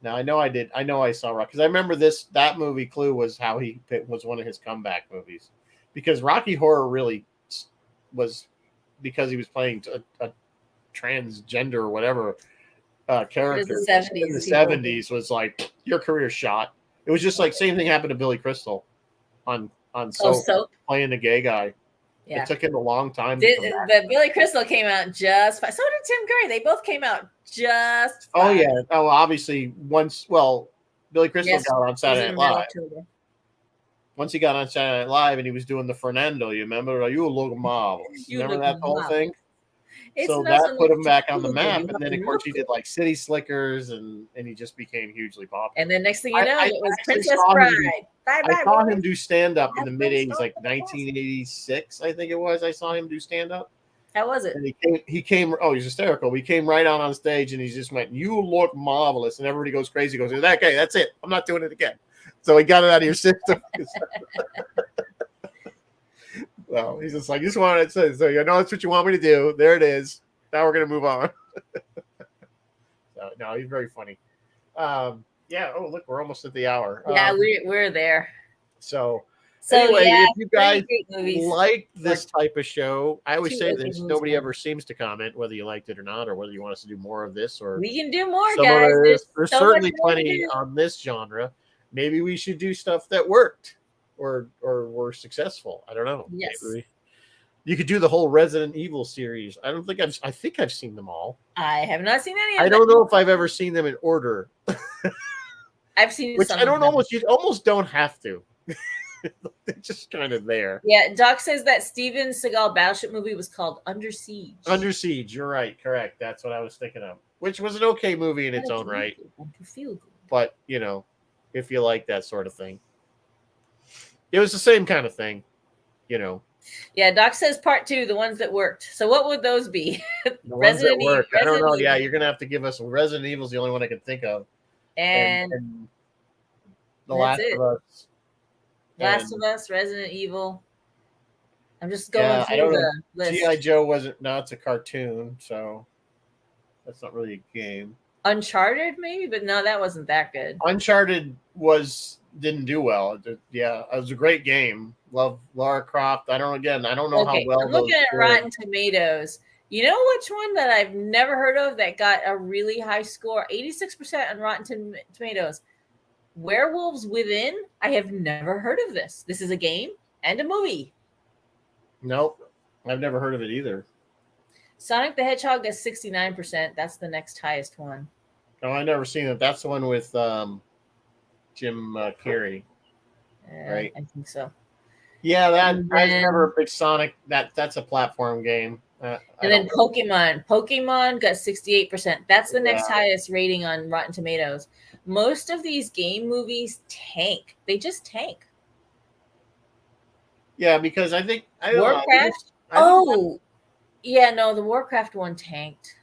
No, I know I did. I know I saw Rocky because I remember that movie. Clue was was one of his comeback movies, because Rocky Horror really was because he was playing a transgender or whatever character in the 70s was like your career shot. It was just like same thing happened to Billy Crystal on Soap playing the gay guy. Yeah. It took him a long time. But Billy Crystal came out just fine. So did Tim Curry. They both came out just fine. Oh yeah. Oh, obviously Billy Crystal got on Saturday Night Live. Once he got on Saturday Night Live and he was doing the Fernando, you remember? You look marvelous. Remember that whole thing? So that put him back on the map, and then of course he did like City Slickers, and he just became hugely popular. And then next thing you know, it was Princess Bride. I saw him do stand up in the mid '80s, like 1986, I think it was. I saw him do stand up. How was it? And he came. Oh, he's hysterical. He came right out on stage, and he just went, "You look marvelous," and everybody goes crazy. Goes, "Okay, that's it. I'm not doing it again." So he got it out of your system. Well, he's just like, "Just wanted to say, so you know that's what you want me to do. There it is. Now we're gonna move on." So no, he's very funny. Yeah. Oh, look, we're almost at the hour. Yeah, we're there. So, So anyway, yeah, if you guys like this type of show, I always say this: nobody ever seems to comment whether you liked it or not, or whether you want us to do more of this, or we can do more, some guys. There's so certainly plenty on this genre. Maybe we should do stuff that worked or were successful. I don't know. Yes. Maybe you could do the whole Resident Evil series. I think I've seen them all. I have not seen any of them. I don't know if I've ever seen them in order. I've seen which some I don't almost. You almost don't have to. They're just kind of there. Yeah, Doc says that Steven Seagal Battleship movie was called Under Siege. Under Siege, you're right. Correct. That's what I was thinking of. Which was an okay movie in its own right. But, if you like that sort of thing. It was the same kind of thing, Yeah, Doc says part 2, the ones that worked. So what would those be? Resident Evil. I don't know. Yeah, you're going to have to give us Resident Evil is the only one I can think of. And The Last of Us. Last of Us, Resident Evil. I'm just going through the list. G.I. Joe it's a cartoon, so that's not really a game. Uncharted, maybe, but no, that wasn't that good. Uncharted didn't do well. It was a great game. Love Lara Croft. I don't know how well. I'm looking at Rotten Tomatoes. You know which one that I've never heard of that got a really high score? 86% on Rotten Tomatoes. Werewolves Within. I have never heard of this. This is a game and a movie. Nope. I've never heard of it either. Sonic the Hedgehog is 69%. That's the next highest one. Oh, I've never seen it. That's the one with Jim Carrey. Right? I think so. Yeah, I was never a big Sonic. That's a platform game. And then Pokemon. Pokemon got 68%. That's the next highest rating on Rotten Tomatoes. Most of these game movies tank. They just tank. Yeah, because I think Warcraft. Yeah, no, the Warcraft one tanked.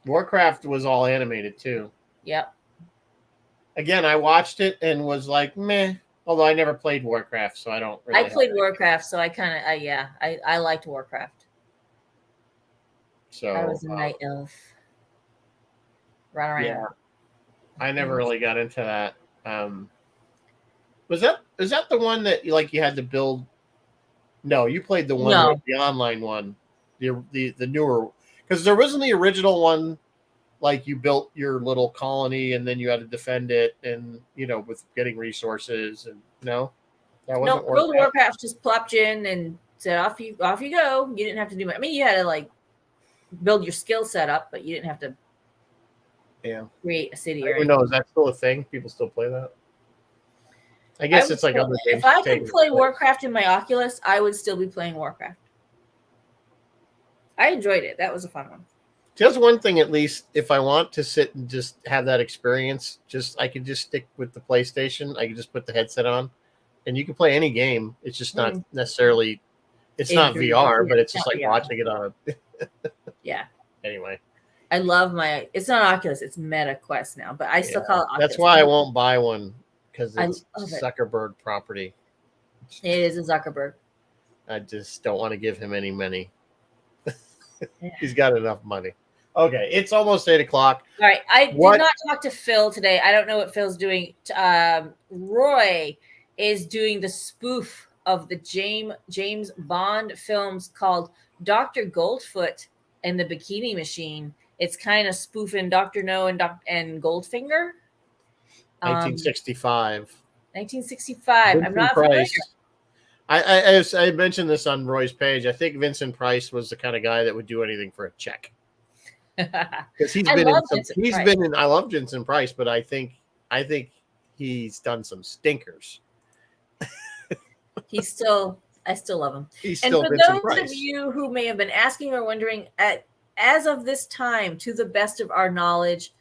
Warcraft was all animated too. Yep. Again, I watched it and was like, meh. Although I never played Warcraft, so I don't. Really I played Warcraft, so I kind of, I liked Warcraft. So I was a night elf. Run around. Yeah, I never really got into that. Was that the one that you had to build? No, you played the one, the online one, the newer, because there wasn't the original one. Like you built your little colony and then you had to defend it, and with getting resources and that wasn't. No, World of Warcraft just plopped you in and said off you go. You didn't have to do much. I mean, you had to build your skill set up, but you didn't have to. Yeah. Create a city. I don't know. Is that still a thing? People still play that? I guess it's like other games. If I could play Warcraft in my Oculus, I would still be playing Warcraft. I enjoyed it. That was a fun one. Just one thing, at least, if I want to sit and just have that experience, I could just stick with the PlayStation. I could just put the headset on, and you can play any game. It's just not necessarily. It's not VR, but it's just like VR. Watching it on a. Yeah. Anyway. I love it's not Oculus, it's Meta Quest now, but I still call it Oculus. That's why I won't buy one, because it's Zuckerberg property. It is a Zuckerberg. I just don't want to give him any money. He's got enough money. Okay, it's almost 8:00. All right, I did not talk to Phil today. I don't know what Phil's doing. Roy is doing the spoof of the James Bond films called Dr. Goldfoot and the Bikini Machine. It's kind of spoofing Dr. No and Goldfinger. 1965. 1965. Vincent I'm not Price. I mentioned this on Roy's page. I think Vincent Price was the kind of guy that would do anything for a check. Because I love Vincent Price, but I think he's done some stinkers. I still love him. And for those of you who may have been asking or wondering, as of this time, to the best of our knowledge,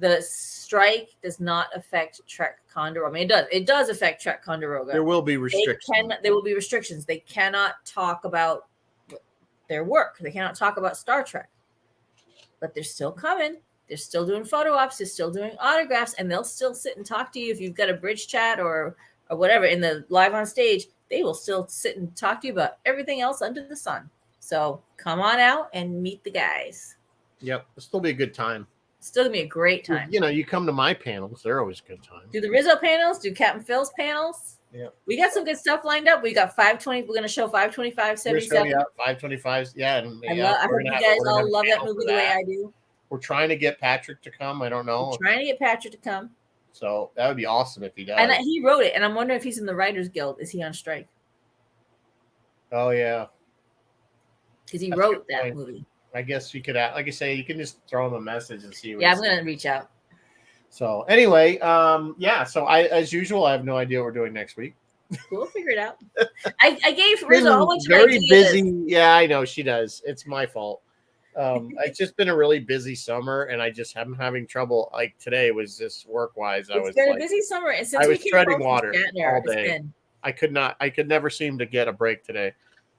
the strike does not affect Trek Condor. I mean, it does affect Trek Condoroga. There will be restrictions. There will be restrictions. They cannot talk about their work. They cannot talk about Star Trek. But they're still coming. They're still doing photo ops. They're still doing autographs, and they'll still sit and talk to you if you've got a bridge chat or whatever in the live on stage. They will still sit and talk to you about everything else under the sun. So come on out and meet the guys. Yep, it'll still be a good time. Still gonna be a great time. You come to my panels; they're always a good time. Do the Rizzo panels? Do Captain Phil's panels? Yeah. We got some good stuff lined up. We got 520. We're going to show 525, 77. 525. Yeah. And I hope you guys all love that movie the way I do. We're trying to get Patrick to come. I don't know. We're trying to get Patrick to come. So that would be awesome if he does. And he wrote it. And I'm wondering if he's in the Writers Guild. Is he on strike? Oh, yeah. Because he wrote that movie. I guess you could, like I say, you can just throw him a message and see. Yeah, I'm going to reach out. So anyway, yeah. So as usual, I have no idea what we're doing next week. We'll figure it out. I gave Rizzo a whole bunch of very ideas. Busy. Yeah, I know she does. It's my fault. It's just been a really busy summer, and I just am having trouble. Like today was just work wise. It's been a busy summer, and since I was treading water all day. Been... I could never seem to get a break today.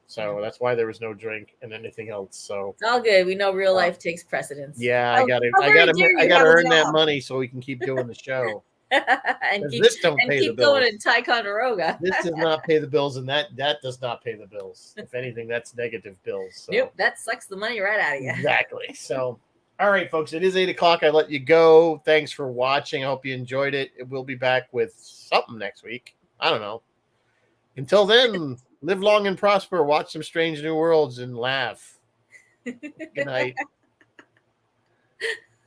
So that's why there was no drink and anything else. So it's all good. We know real life takes precedence. Yeah, I gotta earn that money so we can keep doing the show. and keep going in Ticonderoga. This does not pay the bills, and that does not pay the bills. If anything, that's negative bills. So. Nope, that sucks the money right out of you. Exactly. So, all right, folks, it is 8:00. I let you go. Thanks for watching. I hope you enjoyed it. We'll be back with something next week. I don't know. Until then, live long and prosper. Watch some Strange New Worlds and laugh. Good night.